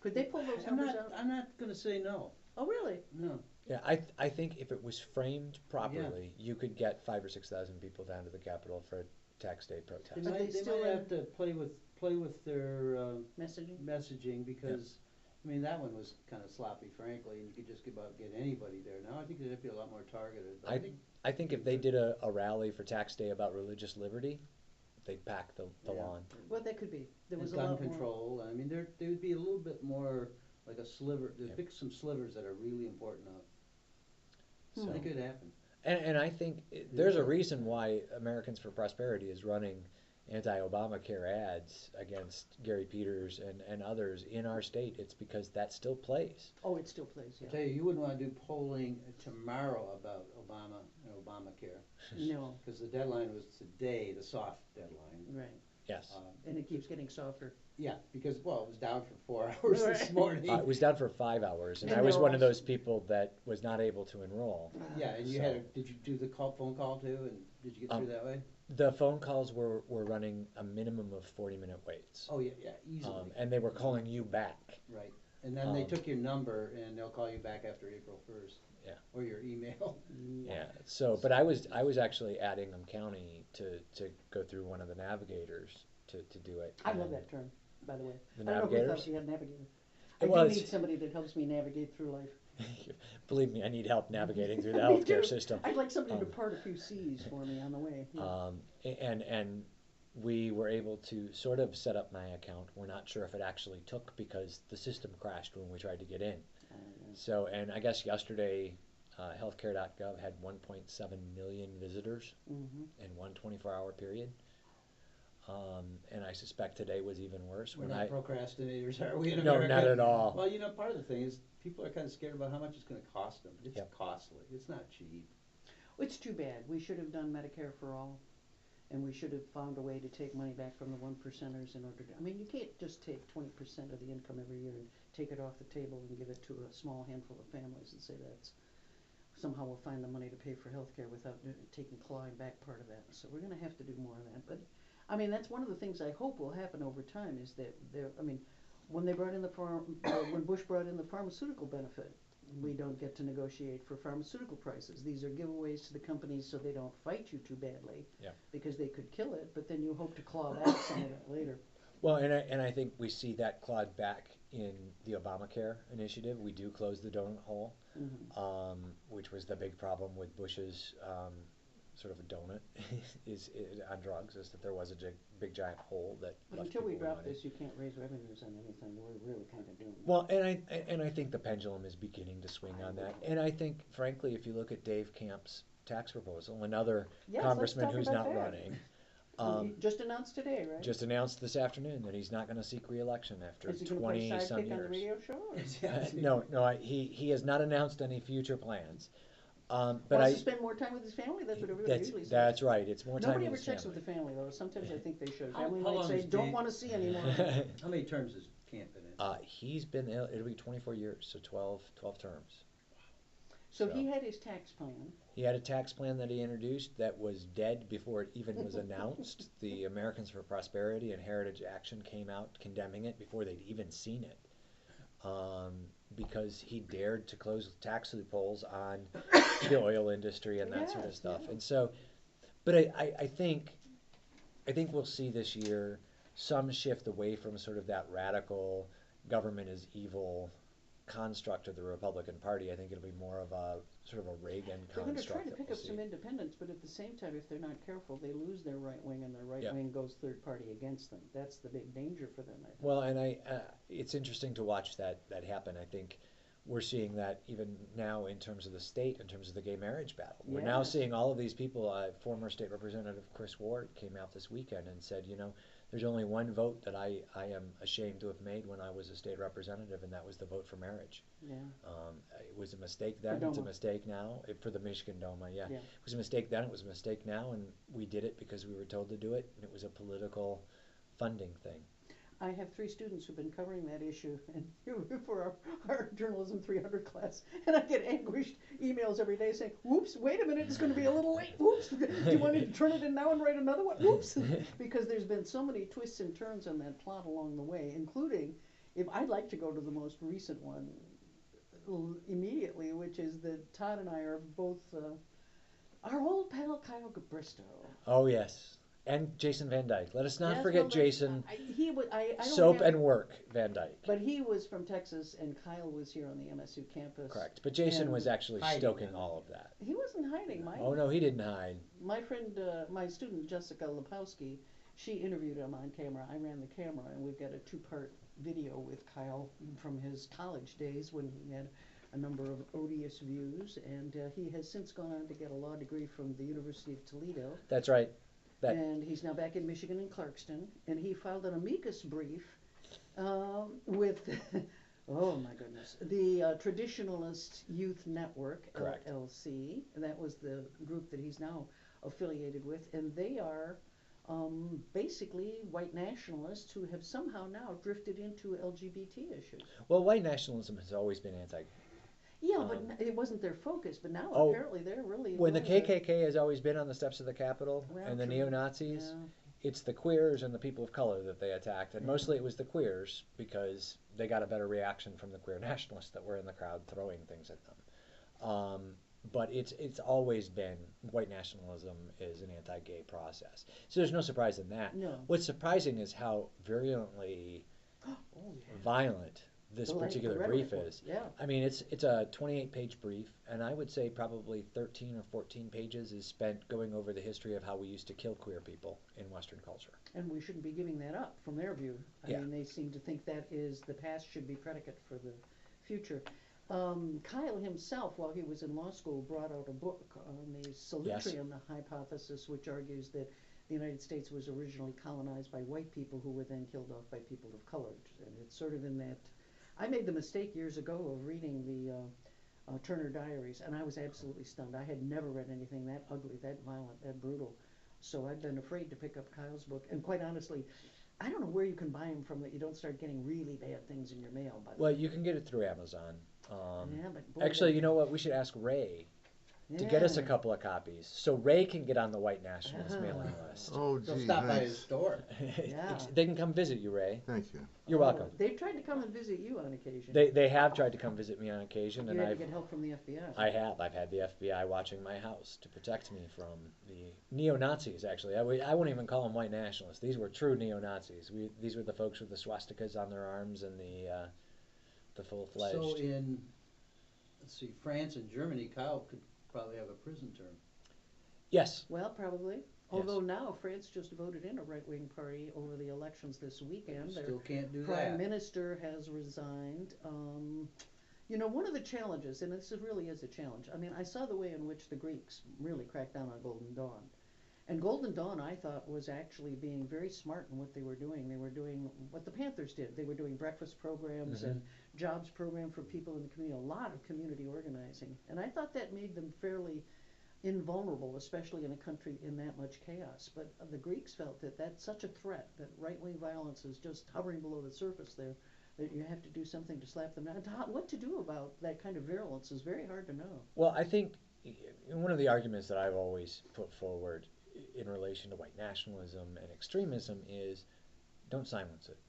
Could they pull those numbers out? I'm not gonna say no, Oh, really? no. Yeah, I think if it was framed properly, you could get 5,000 or 6,000 people down to the Capitol for a tax day protest. They But might, they they still might have to play with their Messaging? messaging because, I mean, that one was kind of sloppy, frankly, and you could just about get anybody there. Now I think they'd be a lot more targeted. But I think if they did a rally for tax day about religious liberty, they'd pack the Yeah. lawn. Well, that could be. There and was a gun lot more. control. I mean, they would be a little bit more like a sliver. They'd Yeah. pick some slivers that are really important. So, I think it could happen. and I think there's a reason why Americans for Prosperity is running anti-Obamacare ads against Gary Peters and others in our state, it's because that still plays. Oh, it still plays, I yeah. tell you wouldn't want to do polling tomorrow about Obama and Obamacare. No, Because the deadline was today, the soft deadline. right. Yes. And it keeps getting softer. Yeah, because, well, it was down for 4 hours this Right. morning. It was down for 5 hours, and And I was they're one of also- those people that was not able to enroll. Yeah, and you So- had, did you do the phone call too, and did you get through that way? The phone calls were running a minimum of 40-minute waits. Oh, yeah, yeah, easily. And they were calling you back. Right, and then they Um, took your number and they'll call you back after April 1st. Yeah. Or your email. Yeah. So, but I was actually at Ingham County to go through one of the navigators to do it. I love And that term, by the way. The I don't know who navigators? thought you had navigator. It I do was. need somebody that helps me navigate through life. Believe me, I need help navigating through the Me healthcare too. system. I'd like somebody to Um, part a few C's for me on the way. Yeah. And we were able to sort of set up my account. We're not sure if it actually took because the system crashed when we tried to get in. So, and I guess yesterday, healthcare.gov had 1.7 million visitors Mhm. in one 24-hour period. And I suspect today was even worse. We're When not procrastinators, are we, in No, America? not at all. Well, you know, part of the thing is people are kind of scared about how much it's going to cost them. It's Yep. costly. It's not cheap. It's too bad. We should have done Medicare for all, and we should have found a way to take money back from the 1%ers in order to. I mean, you can't just take 20% of the income every year and take it off the table and give it to a small handful of families and say that's somehow we'll find the money to pay for health care without clawing back part of that. So we're going to have to do more of that. But I mean, that's one of the things I hope will happen over time is that I mean, when they brought in when Bush brought in the pharmaceutical benefit, we don't get to negotiate for pharmaceutical prices. These are giveaways to the companies so they don't fight you too badly. Yeah. Because they could kill it, but then you hope to claw back some of that later. Well, and I think we see that clawed back in the Obamacare initiative. We do close the donut hole, which was the big problem with Bush's sort of a donut is on drugs, is that there was a big giant hole that. But left until we people with drop money. this, you can't raise revenues on anything. We're really kind of doomed. Well, and I think the pendulum is beginning to swing on that. And I think, frankly, if you look at Dave Camp's tax proposal, another Yes, let's congressman talk who's about not that. running, He just announced today, right? just announced this afternoon that he's not going to seek re-election after Is he going to play 20-some sidekick on the years. radio show? No, he has not announced any future plans. But Wants to spend more time with his family. That's what everybody usually says. that's right. It's more time Nobody with ever his checks family. with the family though. Sometimes I think they should. How- Family how might long say, is "Don't Dave- want to see anymore." How many terms has Camp been in? He's been it'll be 24 years, so 12 terms. So he had his tax plan. He had a tax plan that he introduced that was dead before it even was announced. The Americans for Prosperity and Heritage Action came out condemning it before they'd even seen it, because he dared to close tax loopholes on the oil industry and that sort of Yes, stuff. yeah. And so, but I think we'll see this year some shift away from sort of that radical government is evil construct of the Republican Party. I think it'll be more of a sort of a Reagan They're going to try construct to that pick we'll up see. some independents, but at the same time, if they're not careful, they lose their right wing, and their right wing goes third party against them. That's the big danger for them, I think. Well, and it's interesting to watch that happen. I think we're seeing that even now in terms of the state, in terms of the gay marriage battle. We're now Yes. seeing all of these people. Former State Representative Chris Ward came out this weekend and said, there's only one vote that I am ashamed to have made when I was a state representative, and that was the vote for marriage. Yeah. It was a mistake then. It's a mistake now. For the Michigan DOMA, yeah. It was a mistake then. It was a mistake now, and we did it because we were told to do it, and it was a political funding thing. I have 3 students who've been covering that issue and for our Journalism 300 class, and I get anguished emails every day saying, "Whoops, wait a minute, it's going to be a little late. Whoops, do you want me to turn it in now and write another one? Whoops," because there's been so many twists and turns on that plot along the way, including, if I'd like to go to the most recent one immediately, which is that Todd and I are both our old pal Kyle Bristow. Oh yes. And Jason Van Dyke. Let us not Yes, forget well, Jason. I don't Soap have- and Work Van Dyke. But he was from Texas, and Kyle was here on the MSU campus. Correct. But Jason And was actually hiding stoking it. all of that. He wasn't hiding. Oh no, he didn't hide. My friend, my student Jessica Lepowski, she interviewed him on camera. I ran the camera, and we've got a 2-part video with Kyle from his college days when he had a number of odious views, and he has since gone on to get a law degree from the University of Toledo. That's right. That and he's now back in Michigan in Clarkston, and he filed an amicus brief with, oh my goodness, the Traditionalist Youth Network, Correct. LLC, and that was the group that he's now affiliated with, and they are basically white nationalists who have somehow now drifted into LGBT issues. well, white nationalism has always been anti. Yeah, but it wasn't their focus, but now Oh, apparently they're really When the going to- KKK has always been on the steps of the Capitol, Well, and the true. neo-Nazis, Yeah. it's the queers and the people of color that they attacked, and Yeah. mostly it was the queers because they got a better reaction from the queer nationalists that were in the crowd throwing things at them. But it's always been white nationalism is an anti-gay process, so there's no surprise in that. No. What's surprising is how virulently Oh, yeah. violent this The particular rhetoric brief was, is. yeah. I mean, it's a 28-page brief, and I would say probably 13 or 14 pages is spent going over the history of how we used to kill queer people in Western culture. And we shouldn't be giving that up from their view. I Yeah. mean, they seem to think that is the past should be predicate for the future. Kyle himself, while he was in law school, brought out a book on the Solutrean hypothesis, which argues that the United States was originally colonized by white people who were then killed off by people of color. And it's sort of in that. I made the mistake years ago of reading the Turner Diaries, and I was absolutely stunned. I had never read anything that ugly, that violent, that brutal. So I've been afraid to pick up Kyle's book. And quite honestly, I don't know where you can buy them from that you don't start getting really bad things in your mail. By the Well, way. you can get it through Amazon. Yeah, but boy, Actually, they- you know what? We should ask Ray to get us a Yeah. couple of copies, so Ray can get on the white nationalist Uh-huh. mailing list. Oh, They'll gee, stop by his thanks. store. Yeah. They can come visit you, Ray. Thank you. You're Oh, welcome. They've tried to come and visit you on occasion. They have tried to come visit me on occasion, You and had to I've get help from the FBI. I've had the FBI watching my house to protect me from the neo-Nazis. Actually, I wouldn't even call them white nationalists. These were true neo-Nazis. These were the folks with the swastikas on their arms and the full-fledged. So in, let's see, France and Germany, Kyle could probably have a prison term. Yes. Well, probably. Although now France just voted in a right-wing party over the elections this weekend. Their Still can't do prime that. minister has resigned. You know, one of the challenges, and this really is a challenge. I mean, I saw the way in which the Greeks really cracked down on Golden Dawn. And Golden Dawn, I thought, was actually being very smart in what they were doing. They were doing what the Panthers did. They were doing breakfast programs and jobs program for people in the community, a lot of community organizing. And I thought that made them fairly invulnerable, especially in a country in that much chaos. But the Greeks felt that that's such a threat, that right-wing violence is just hovering below the surface there, that you have to do something to slap them down. What to do about that kind of virulence is very hard to know. Well, I think one of the arguments that I've always put forward in relation to white nationalism and extremism is don't silence it.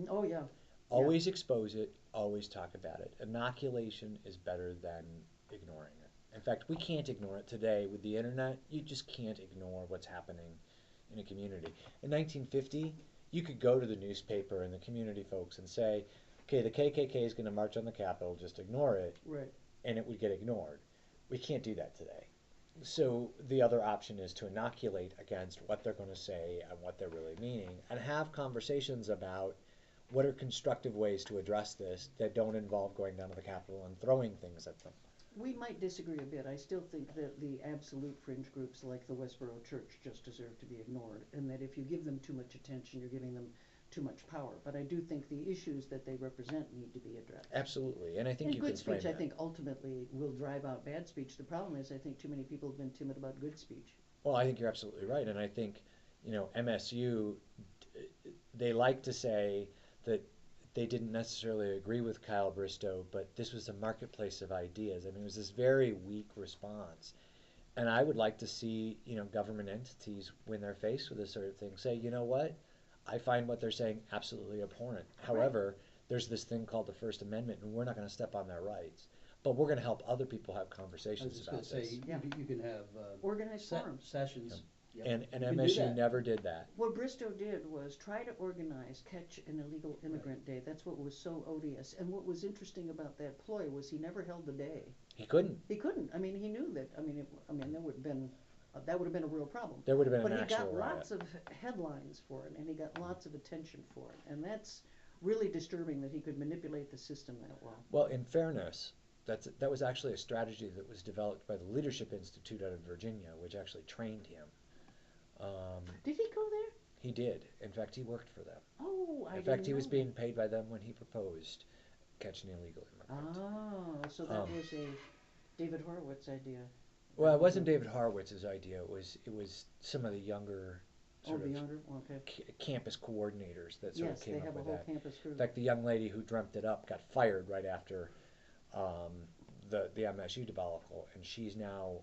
Oh, yeah. Always expose it, always talk about it. Inoculation is better than ignoring it. In fact, we can't ignore it today with the internet. You just can't ignore what's happening in a community. In 1950, you could go to the newspaper and the community folks and say, okay, the KKK is going to march on the Capitol, just ignore it, Right. and it would get ignored. We can't do that today. So the other option is to inoculate against what they're going to say and what they're really meaning, and have conversations about what are constructive ways to address this that don't involve going down to the Capitol and throwing things at them. We might disagree a bit. I still think that the absolute fringe groups like the Westboro Church just deserve to be ignored, and that if you give them too much attention, you're giving them too much power. But I do think the issues that they represent need to be addressed. Absolutely, and I think And you good can frame speech, I that. think, ultimately will drive out bad speech. The problem is I think too many people have been timid about good speech. Well, I think you're absolutely right, and I think, MSU, they like to say that they didn't necessarily agree with Kyle Bristow, but this was a marketplace of ideas. I mean, it was this very weak response. And I would like to see, government entities, when they're faced with this sort of thing, say, you know what? I find what they're saying absolutely abhorrent. However, there's this thing called the First Amendment, and we're not going to step on their rights. But we're going to help other people have I was conversations just going about to say, this. you can have Organized forums. sessions. Yep. And You can do MSU that. never did that. What Bristow did was try to organize Catch an Illegal Immigrant Day. That's what was so odious. And what was interesting about that ploy was he never held the day. He couldn't. He couldn't. I mean, he knew that. There would have been that would have been a real problem. There would have been But an he actual got riot. lots of headlines for it, and he got lots of attention for it, and that's really disturbing that he could manipulate the system that well. Well, in fairness, that was actually a strategy that was developed by the Leadership Institute out of Virginia, which actually trained him. Did he go there? He did. In fact, he worked for them. Oh, I In didn't fact, he know was that. being paid by them when he proposed catching illegal immigrants. Oh, so that Um, was a David Horowitz idea. Well, it wasn't David Horowitz's idea. It was some of the younger Oh, sort the of younger, okay. campus coordinators that sort of Yes, came they up have a with whole that. campus In group. fact, the young lady who dreamt it up got fired right after um, the MSU debacle, and she's now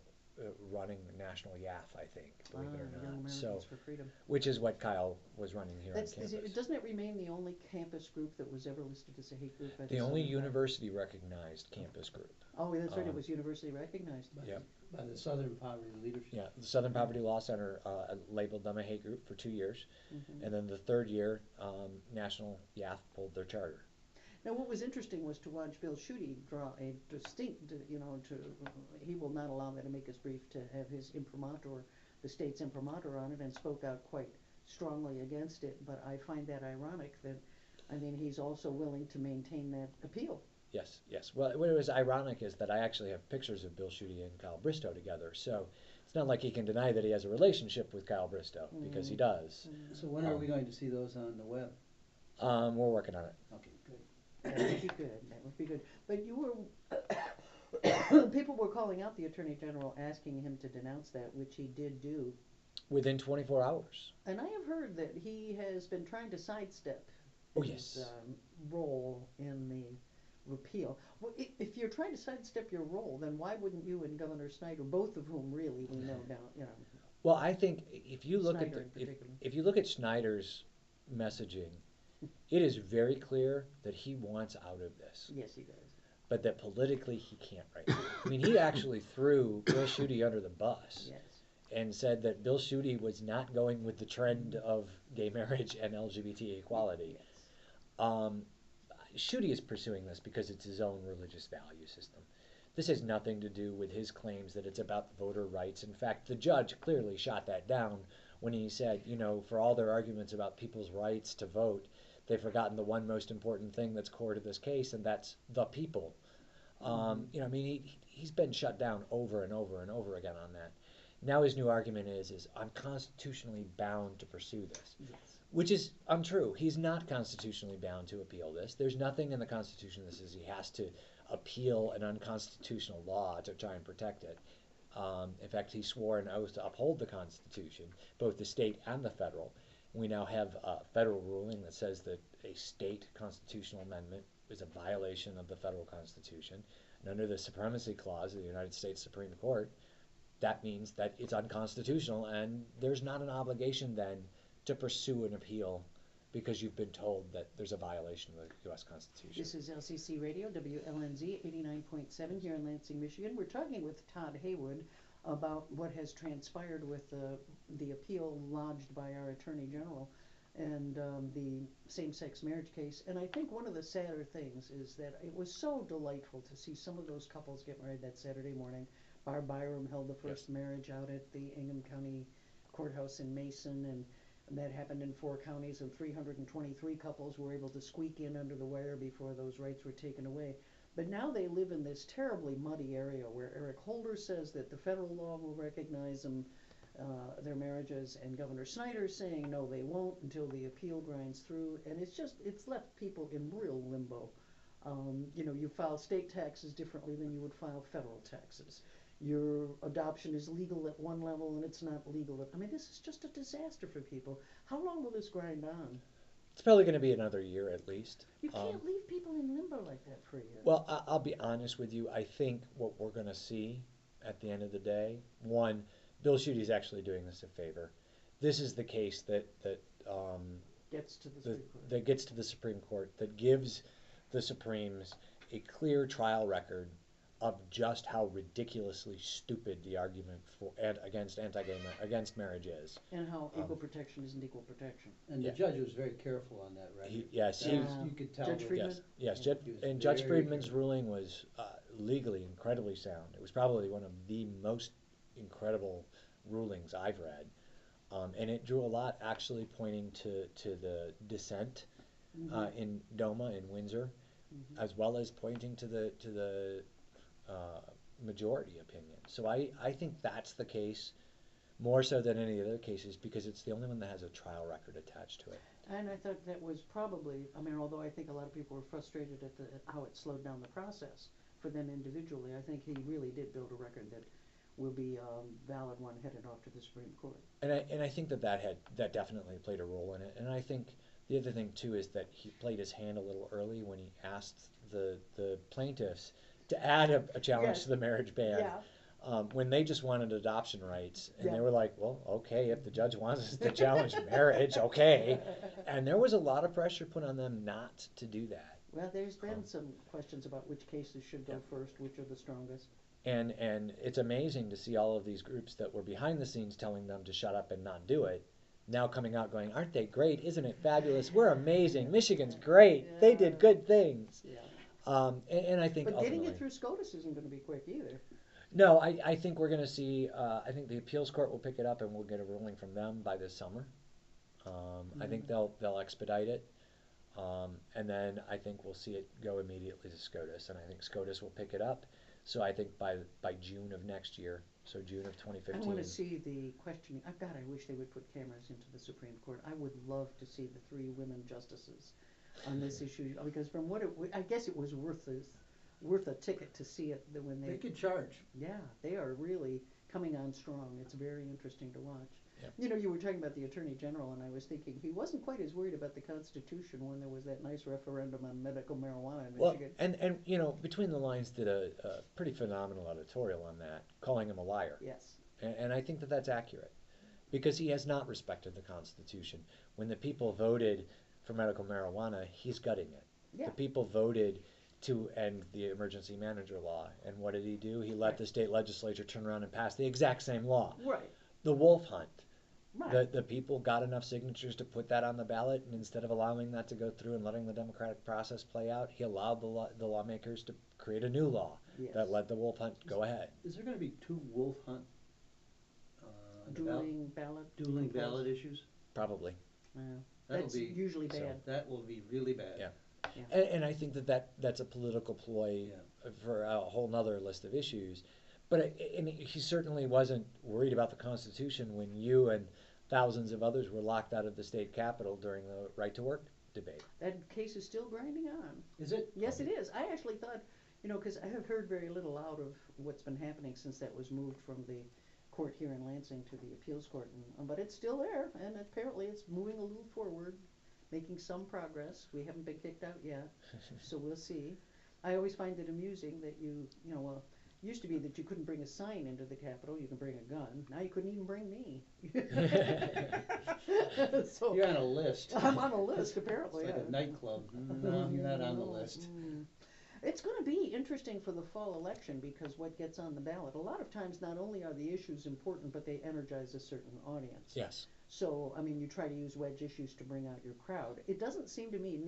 running National YAF, I think, believe it or Young not. Americans So, for Freedom. which is what Kyle was running here on campus. Doesn't it remain the only campus group that was ever listed as a hate group? By The only Southern university recognized campus group. Poverty? Oh, that's right, it um, was university recognized. Yep. By the Southern Poverty Leadership. Yeah, the Southern Poverty Law Center labeled them a hate group for 2 years, Mhm. and then the third year, National YAF pulled their charter. Now, what was interesting was to watch Bill Schuette draw a distinct, he will not allow that amicus brief to have his imprimatur, the state's imprimatur on it, and spoke out quite strongly against it. But I find that ironic that, he's also willing to maintain that appeal. Yes, yes. Well, what was ironic is that I actually have pictures of Bill Schuette and Kyle Bristow together, so it's not like he can deny that he has a relationship with Kyle Bristow, because he does. So when are we going to see those on the web? We're working on it. Okay, good. That would be good. That would be good. But people were calling out the Attorney General asking him to denounce that, which he did do. Within 24 hours. And I have heard that he has been trying to sidestep Oh, his yes. role in the repeal. Well, if you're trying to sidestep your role, then why wouldn't you and Governor Snyder, both of whom really we know now, Well, I think if you look Snyder at in particular. if you look at Snyder's messaging, it is very clear that he wants out of this, Yes, he does. but that politically he can't right now. I mean, he actually threw Bill Schuette under the bus Yes. and said that Bill Schuette was not going with the trend of gay marriage and LGBT equality. Yes. Schuette is pursuing this because it's his own religious value system. This has nothing to do with his claims that it's about voter rights. In fact, the judge clearly shot that down when he said, for all their arguments about people's rights to vote, they've forgotten the one most important thing that's core to this case, and that's the people. He's been shut down over and over and over again on that. Now his new argument is I'm constitutionally bound to pursue this. Yes. Which is untrue. He's not constitutionally bound to appeal this. There's nothing in the Constitution that says he has to appeal an unconstitutional law to try and protect it. In fact, he swore an oath to uphold the Constitution, both the state and the federal. We now have a federal ruling that says that a state constitutional amendment is a violation of the federal Constitution. And under the Supremacy Clause of the United States Supreme Court, that means that it's unconstitutional, and there's not an obligation then to pursue an appeal because you've been told that there's a violation of the U.S. Constitution. This is LCC Radio, WLNZ 89.7 here in Lansing, Michigan. We're talking with Todd Heywood about what has transpired with the appeal lodged by our Attorney General and the same-sex marriage case. And I think one of the sadder things is that it was so delightful to see some of those couples get married that Saturday morning. Barb Byram held the first marriage out at the Ingham County Courthouse in Mason, and that happened in 4 counties, and 323 couples were able to squeak in under the wire before those rights were taken away. But now they live in this terribly muddy area where Eric Holder says that the federal law will recognize them, their marriages, and Governor Snyder saying no, they won't until the appeal grinds through, and it's left people in real limbo. You file state taxes differently than you would file federal taxes. Your adoption is legal at one level and it's not legal at, this is just a disaster for people. How long will this grind on? It's probably going to be another year at least. You can't leave people in limbo like that for a year. Well, I'll be honest with you. I think what we're going to see at the end of the day, one, Bill Schuette is actually doing this a favor. This is the case that gets to the Supreme Court. that gets to the Supreme Court, that gives the Supremes a clear trial record of just how ridiculously stupid the argument against marriage is. And how equal protection isn't equal protection. And the judge was very careful on that record. You could tell. Judge Friedman? Yes. Yeah. Judge Friedman's ruling was legally incredibly sound. It was probably one of the most incredible rulings I've read. And it drew a lot actually pointing to the dissent in DOMA in Windsor, as well as pointing to the majority opinion. So I think that's the case more so than any other cases because it's the only one that has a trial record attached to it. And I thought that was probably, I mean, although I think a lot of people were frustrated at how it slowed down the process for them individually, I think he really did build a record that will be a valid one headed off to the Supreme Court. And I think that definitely played a role in it. And I think the other thing too is that he played his hand a little early when he asked the plaintiffs to add a challenge Yes. to the marriage ban. Yeah. When they just wanted adoption rights, and Yeah. they were like, well, okay, if the judge wants us to challenge marriage, okay. And there was a lot of pressure put on them not to do that. Well, there's been some questions about which cases should go Yeah. first, which are the strongest. And it's amazing to see all of these groups that were behind the scenes telling them to shut up and not do it, now coming out going, aren't they great? Isn't it fabulous? We're amazing. Michigan's great. They did good things. Yeah. And I think But getting ultimately, it through SCOTUS isn't going to be quick either. no, I think we're going to see, I think the appeals court will pick it up and we'll get a ruling from them by this summer. I think they'll expedite it. And then I think we'll see it go immediately to SCOTUS, and I think SCOTUS will pick it up. So I think by June of next year, so June of 2015. I want to see the questioning. God, I wish they would put cameras into the Supreme Court. I would love to see the 3 women justices on this issue, because from what I guess it was worth a ticket to see it when They could charge. Yeah, they are really coming on strong. It's very interesting to watch. Yep. You know, you were talking about the Attorney General, and I was thinking he wasn't quite as worried about the Constitution when there was that nice referendum on medical marijuana in Michigan. Well, and you know, Between the Lines did a pretty phenomenal editorial on that, calling him a liar. Yes. And I think that that's accurate, because he has not respected the Constitution. When the people voted for medical marijuana, he's gutting it. Yeah. The people voted to end the emergency manager law, and what did he do? He let Right. the state legislature turn around and pass the exact same law. Right. The wolf hunt. Right. The people got enough signatures to put that on the ballot, and instead of allowing that to go through and letting the democratic process play out, he allowed the lawmakers to create a new law Yes. that let the wolf hunt go ahead. Is there going to be 2 wolf hunt Dueling ballot. dueling controls. ballot issues? Probably. Yeah. That'll That's be usually so. bad. That will be really bad. Yeah. Yeah. And I think that's a political ploy Yeah. for a whole nother list of issues. But he certainly wasn't worried about the Constitution when you and thousands of others were locked out of the state capitol during the right to work debate. That case is still grinding on. Is it? Yes, it is. I actually thought, because I have heard very little out of what's been happening since that was moved from the court here in Lansing to the appeals court, but it's still there, and apparently it's moving a little forward, making some progress. We haven't been kicked out yet, so we'll see. I always find it amusing that it used to be that you couldn't bring a sign into the Capitol, you can bring a gun. Now you couldn't even bring me. So You're on a list. I'm on a list, apparently. It's like yeah. a nightclub. No, you're not on the list. It's going to be interesting for the fall election, because what gets on the ballot, a lot of times not only are the issues important, but they energize a certain audience. Yes. So, I mean, you try to use wedge issues to bring out your crowd. It doesn't seem to me,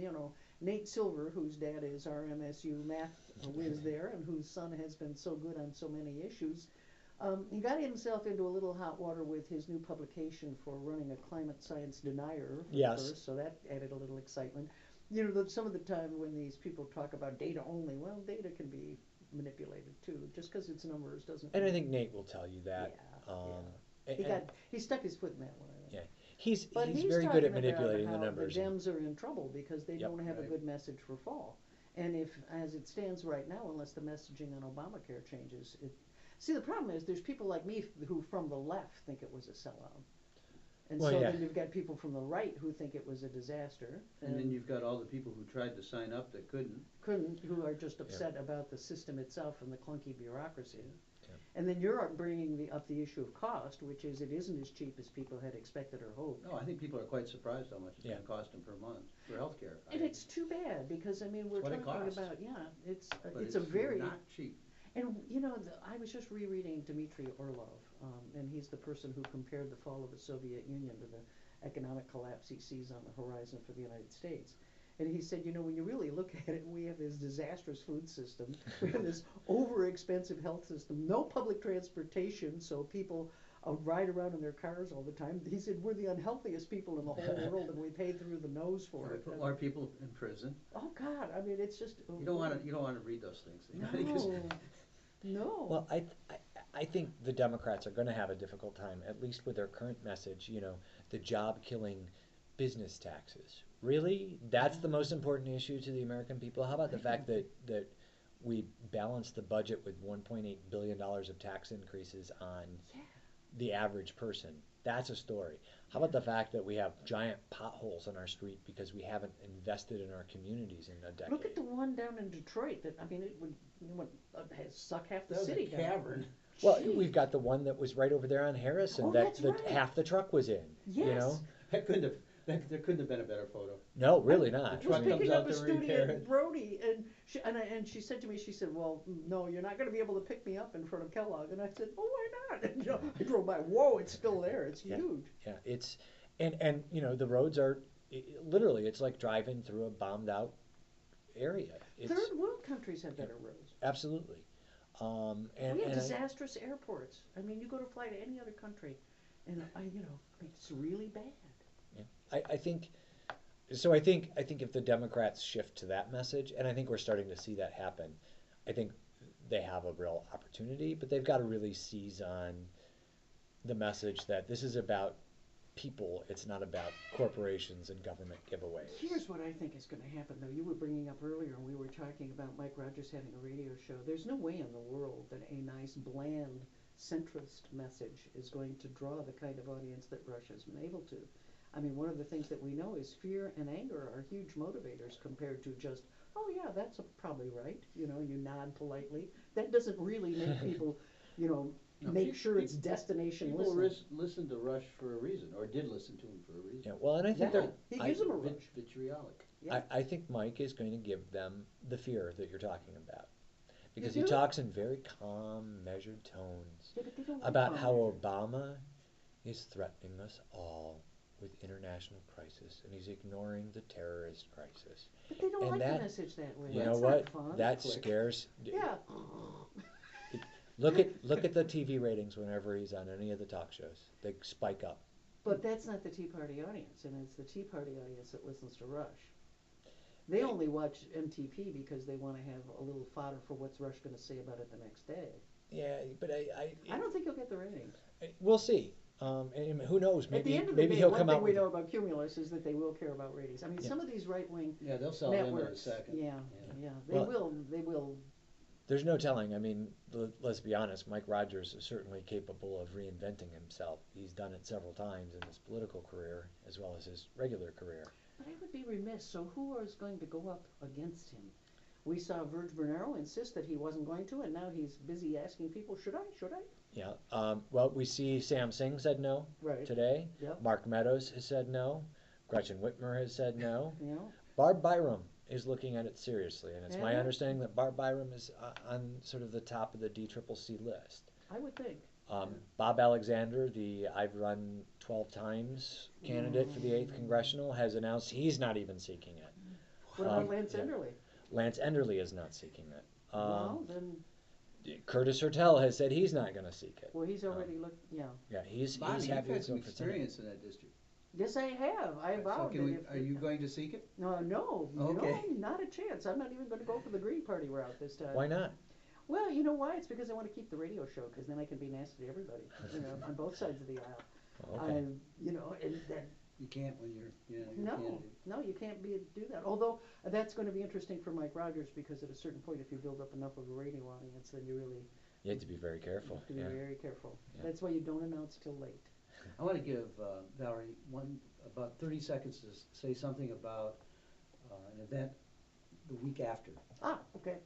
Nate Silver, whose dad is our MSU math whiz there, and whose son has been so good on so many issues, he got himself into a little hot water with his new publication for running a climate science denier. Yes. First, so that added a little excitement. Some of the time when these people talk about data only, well, data can be manipulated too. Just because it's numbers doesn't. And I mean- think Nate will tell you that. He stuck his foot in that one. I think. Yeah. He's But very good at talking about manipulating the how numbers. The Dems are in trouble because they Yep. don't have a Right. good message for fall. And if, as it stands right now, unless the messaging on Obamacare changes, see, the problem is there's people like me who, from the left, think it was a sellout. And Well, so yeah. then you've got people from the right who think it was a disaster. And then you've got all the people who tried to sign up that couldn't. who are just upset about the system itself and the clunky bureaucracy. Yeah. And then you're bringing up the issue of cost, which is it isn't as cheap as people had expected or hoped. No, I think people are quite surprised how much it's Yeah. going to cost them per month for healthcare. And it's too bad because we're what it talking costs. about But it's a very not cheap. and I was just rereading Dmitry Orlov, and he's the person who compared the fall of the Soviet Union to the economic collapse he sees on the horizon for the United States. And he said, when you really look at it, we have this disastrous food system, we have this over-expensive health system, no public transportation, so people ride around in their cars all the time. He said, we're the unhealthiest people in the whole world, and we pay through the nose for They it. put more people in prison. Oh, God, I mean, it's just... You don't want to read those things. No. Well, I I think the Democrats are going to have a difficult time, at least with their current message, the job-killing business taxes. Really? That's the most important issue to the American people? How about the fact that we balanced the budget with $1.8 billion of tax increases on the average person? That's a story. How about the fact that we have giant potholes on our street because we haven't invested in our communities in a decade? Look at the one down in Detroit. That, I mean, it would suck half the That was city a down. cavern. Well, Gee. we've got the one that was right over there on Harrison Oh, that that's right. half the truck was in. Yes. There couldn't have been a better photo. No, really not. I was truck comes picking out up a to student repair in it. Brody, and she said to me, she said, "Well, no, you're not going to be able to pick me up in front of Kellogg." And I said, "Oh, why not?" And, I drove by. Whoa, it's still there. It's huge. Yeah, it's and the roads are literally it's like driving through a bombed out area. It's Third world countries have better roads. absolutely. And We have and I- disastrous airports. I mean, you go to fly to any other country, and it's really bad. I think so. I think if the Democrats shift to that message, and I think we're starting to see that happen, I think they have a real opportunity. But they've got to really seize on the message that this is about people. It's not about corporations and government giveaways. Here's what I think is going to happen, though. You were bringing up earlier, and we were talking about Mike Rogers having a radio show. There's no way in the world that a nice, bland, centrist message is going to draw the kind of audience that Russia's been able to. I mean, one of the things that we know is fear and anger are huge motivators compared to just, oh yeah, that's probably right. You nod politely. That doesn't really make people, No, make sure it's destination People listening. listen to Rush for a reason, or did listen to him for a reason. Yeah, well, and I think Yeah, they're. he I- gives them a rush. Vitriolic. Yeah. I think Mike is going to give them the fear that you're talking about. Because You he do? talks in very calm, measured tones Yeah, but they don't like about how comedy. Obama is threatening us all with international crisis and he's ignoring the terrorist crisis. But they don't and like that- the message that way. You That's know not what? fun. That Click. scares. Yeah. Look at the TV ratings whenever he's on any of the talk shows. They spike up. But that's not the Tea Party audience, and it's the Tea Party audience that listens to Rush. They only watch MTP because they want to have a little fodder for what's Rush going to say about it the next day. Yeah, but I don't think he'll get the ratings. we'll see. And who knows? At the Maybe end of the maybe day, he'll one come thing out we with. know about Cumulus is that they will care about ratings. I mean, Yeah. some of these right-wing Yeah, they'll sell them in a networks, second. yeah, they Well- will. There's no telling. I mean, let's be honest. Mike Rogers is certainly capable of reinventing himself. He's done it several times in his political career as well as his regular career. But I would be remiss. So who is going to go up against him? We saw Verge Bernero insist that he wasn't going to, and now he's busy asking people, should I? Should I? Yeah. Well, we see Sam Singh said no Right. today. Yep. Mark Meadows has said no. Gretchen Whitmer has said no. You know? Barb Byram is looking at it seriously, and it's my Yeah. understanding that Barb Byram is on sort of the top of the DCCC list. I would think. Bob Alexander, the I've run 12 times candidate for the 8th Congressional, has announced he's not even seeking it. What about Um, Lance yeah. Enderle? Lance Enderle is not seeking it. Well, then, Curtis Hertel has said he's not going to seek it. well, he's already looked, yeah. Yeah, he's Bonnie, you've happy had to some go for Senate. experience in that district. Yes, I have. I So vowed can that we, if... are you going to seek it? No, Okay. not a chance. I'm not even going to go for the Green Party route this time. Why not? Well, you know why? It's because I want to keep the radio show, because then I can be nasty to everybody, on both sides of the aisle. Okay. And that You can't when you're a no, candidate. no, you can't do that. Although that's going to be interesting for Mike Rogers, because at a certain point, if you build up enough of a radio audience, then you really You have to be very careful. have to be Yeah. very careful. Yeah. That's why you don't announce till late. I want to give Valerie about 30 seconds to say something about an event the week after. Ah, okay.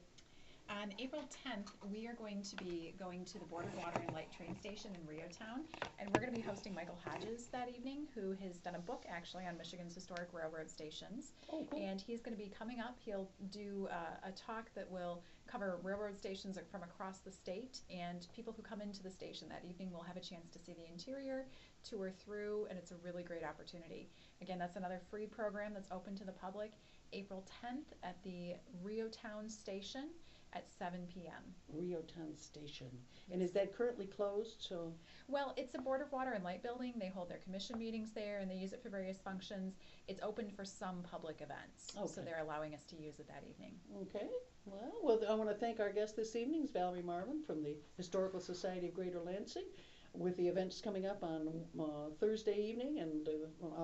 On April 10th, we are going to be going to the Board of Water and Light train station in Riotown, and we're going to be hosting Michael Hodges that evening, who has done a book actually on Michigan's historic railroad stations. Oh, cool. And he's going to be coming up. He'll do a talk that will cover railroad stations from across the state, and people who come into the station that evening will have a chance to see the interior, tour through, and it's a really great opportunity. Again, that's another free program that's open to the public, April 10th at the Riotown station. at 7 p.m. Riotown Station. And is that currently closed? So Well, it's a Board of Water and Light building. They hold their commission meetings there and they use it for various functions. It's open for some public events. So Okay. they're allowing us to use it that evening. okay. Well, I want to thank our guest this evening, Valerie Marvin from the Historical Society of Greater Lansing, with the events coming up on Thursday evening, and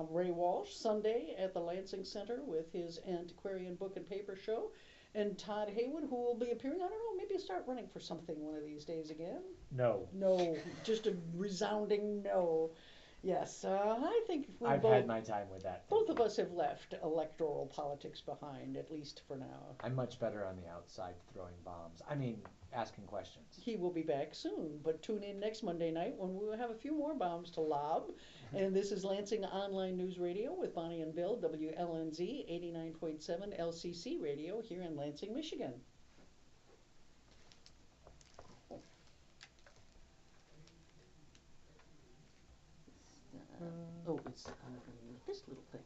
Ray Walsh Sunday at the Lansing Center with his Antiquarian Book and Paper Show, and Todd Heywood, who will be appearing. I don't know, maybe start running for something one of these days again. No. No, just a resounding no. Yes, I think I've had my time with that. both of us have left electoral politics behind, at least for now. I'm much better on the outside throwing bombs. I mean, asking questions. He will be back soon, but tune in next Monday night when we'll have a few more bombs to lob. And this is Lansing Online News Radio with Bonnie and Bill, WLNZ 89.7 LCC Radio here in Lansing, Michigan. Oh, it's this little thing.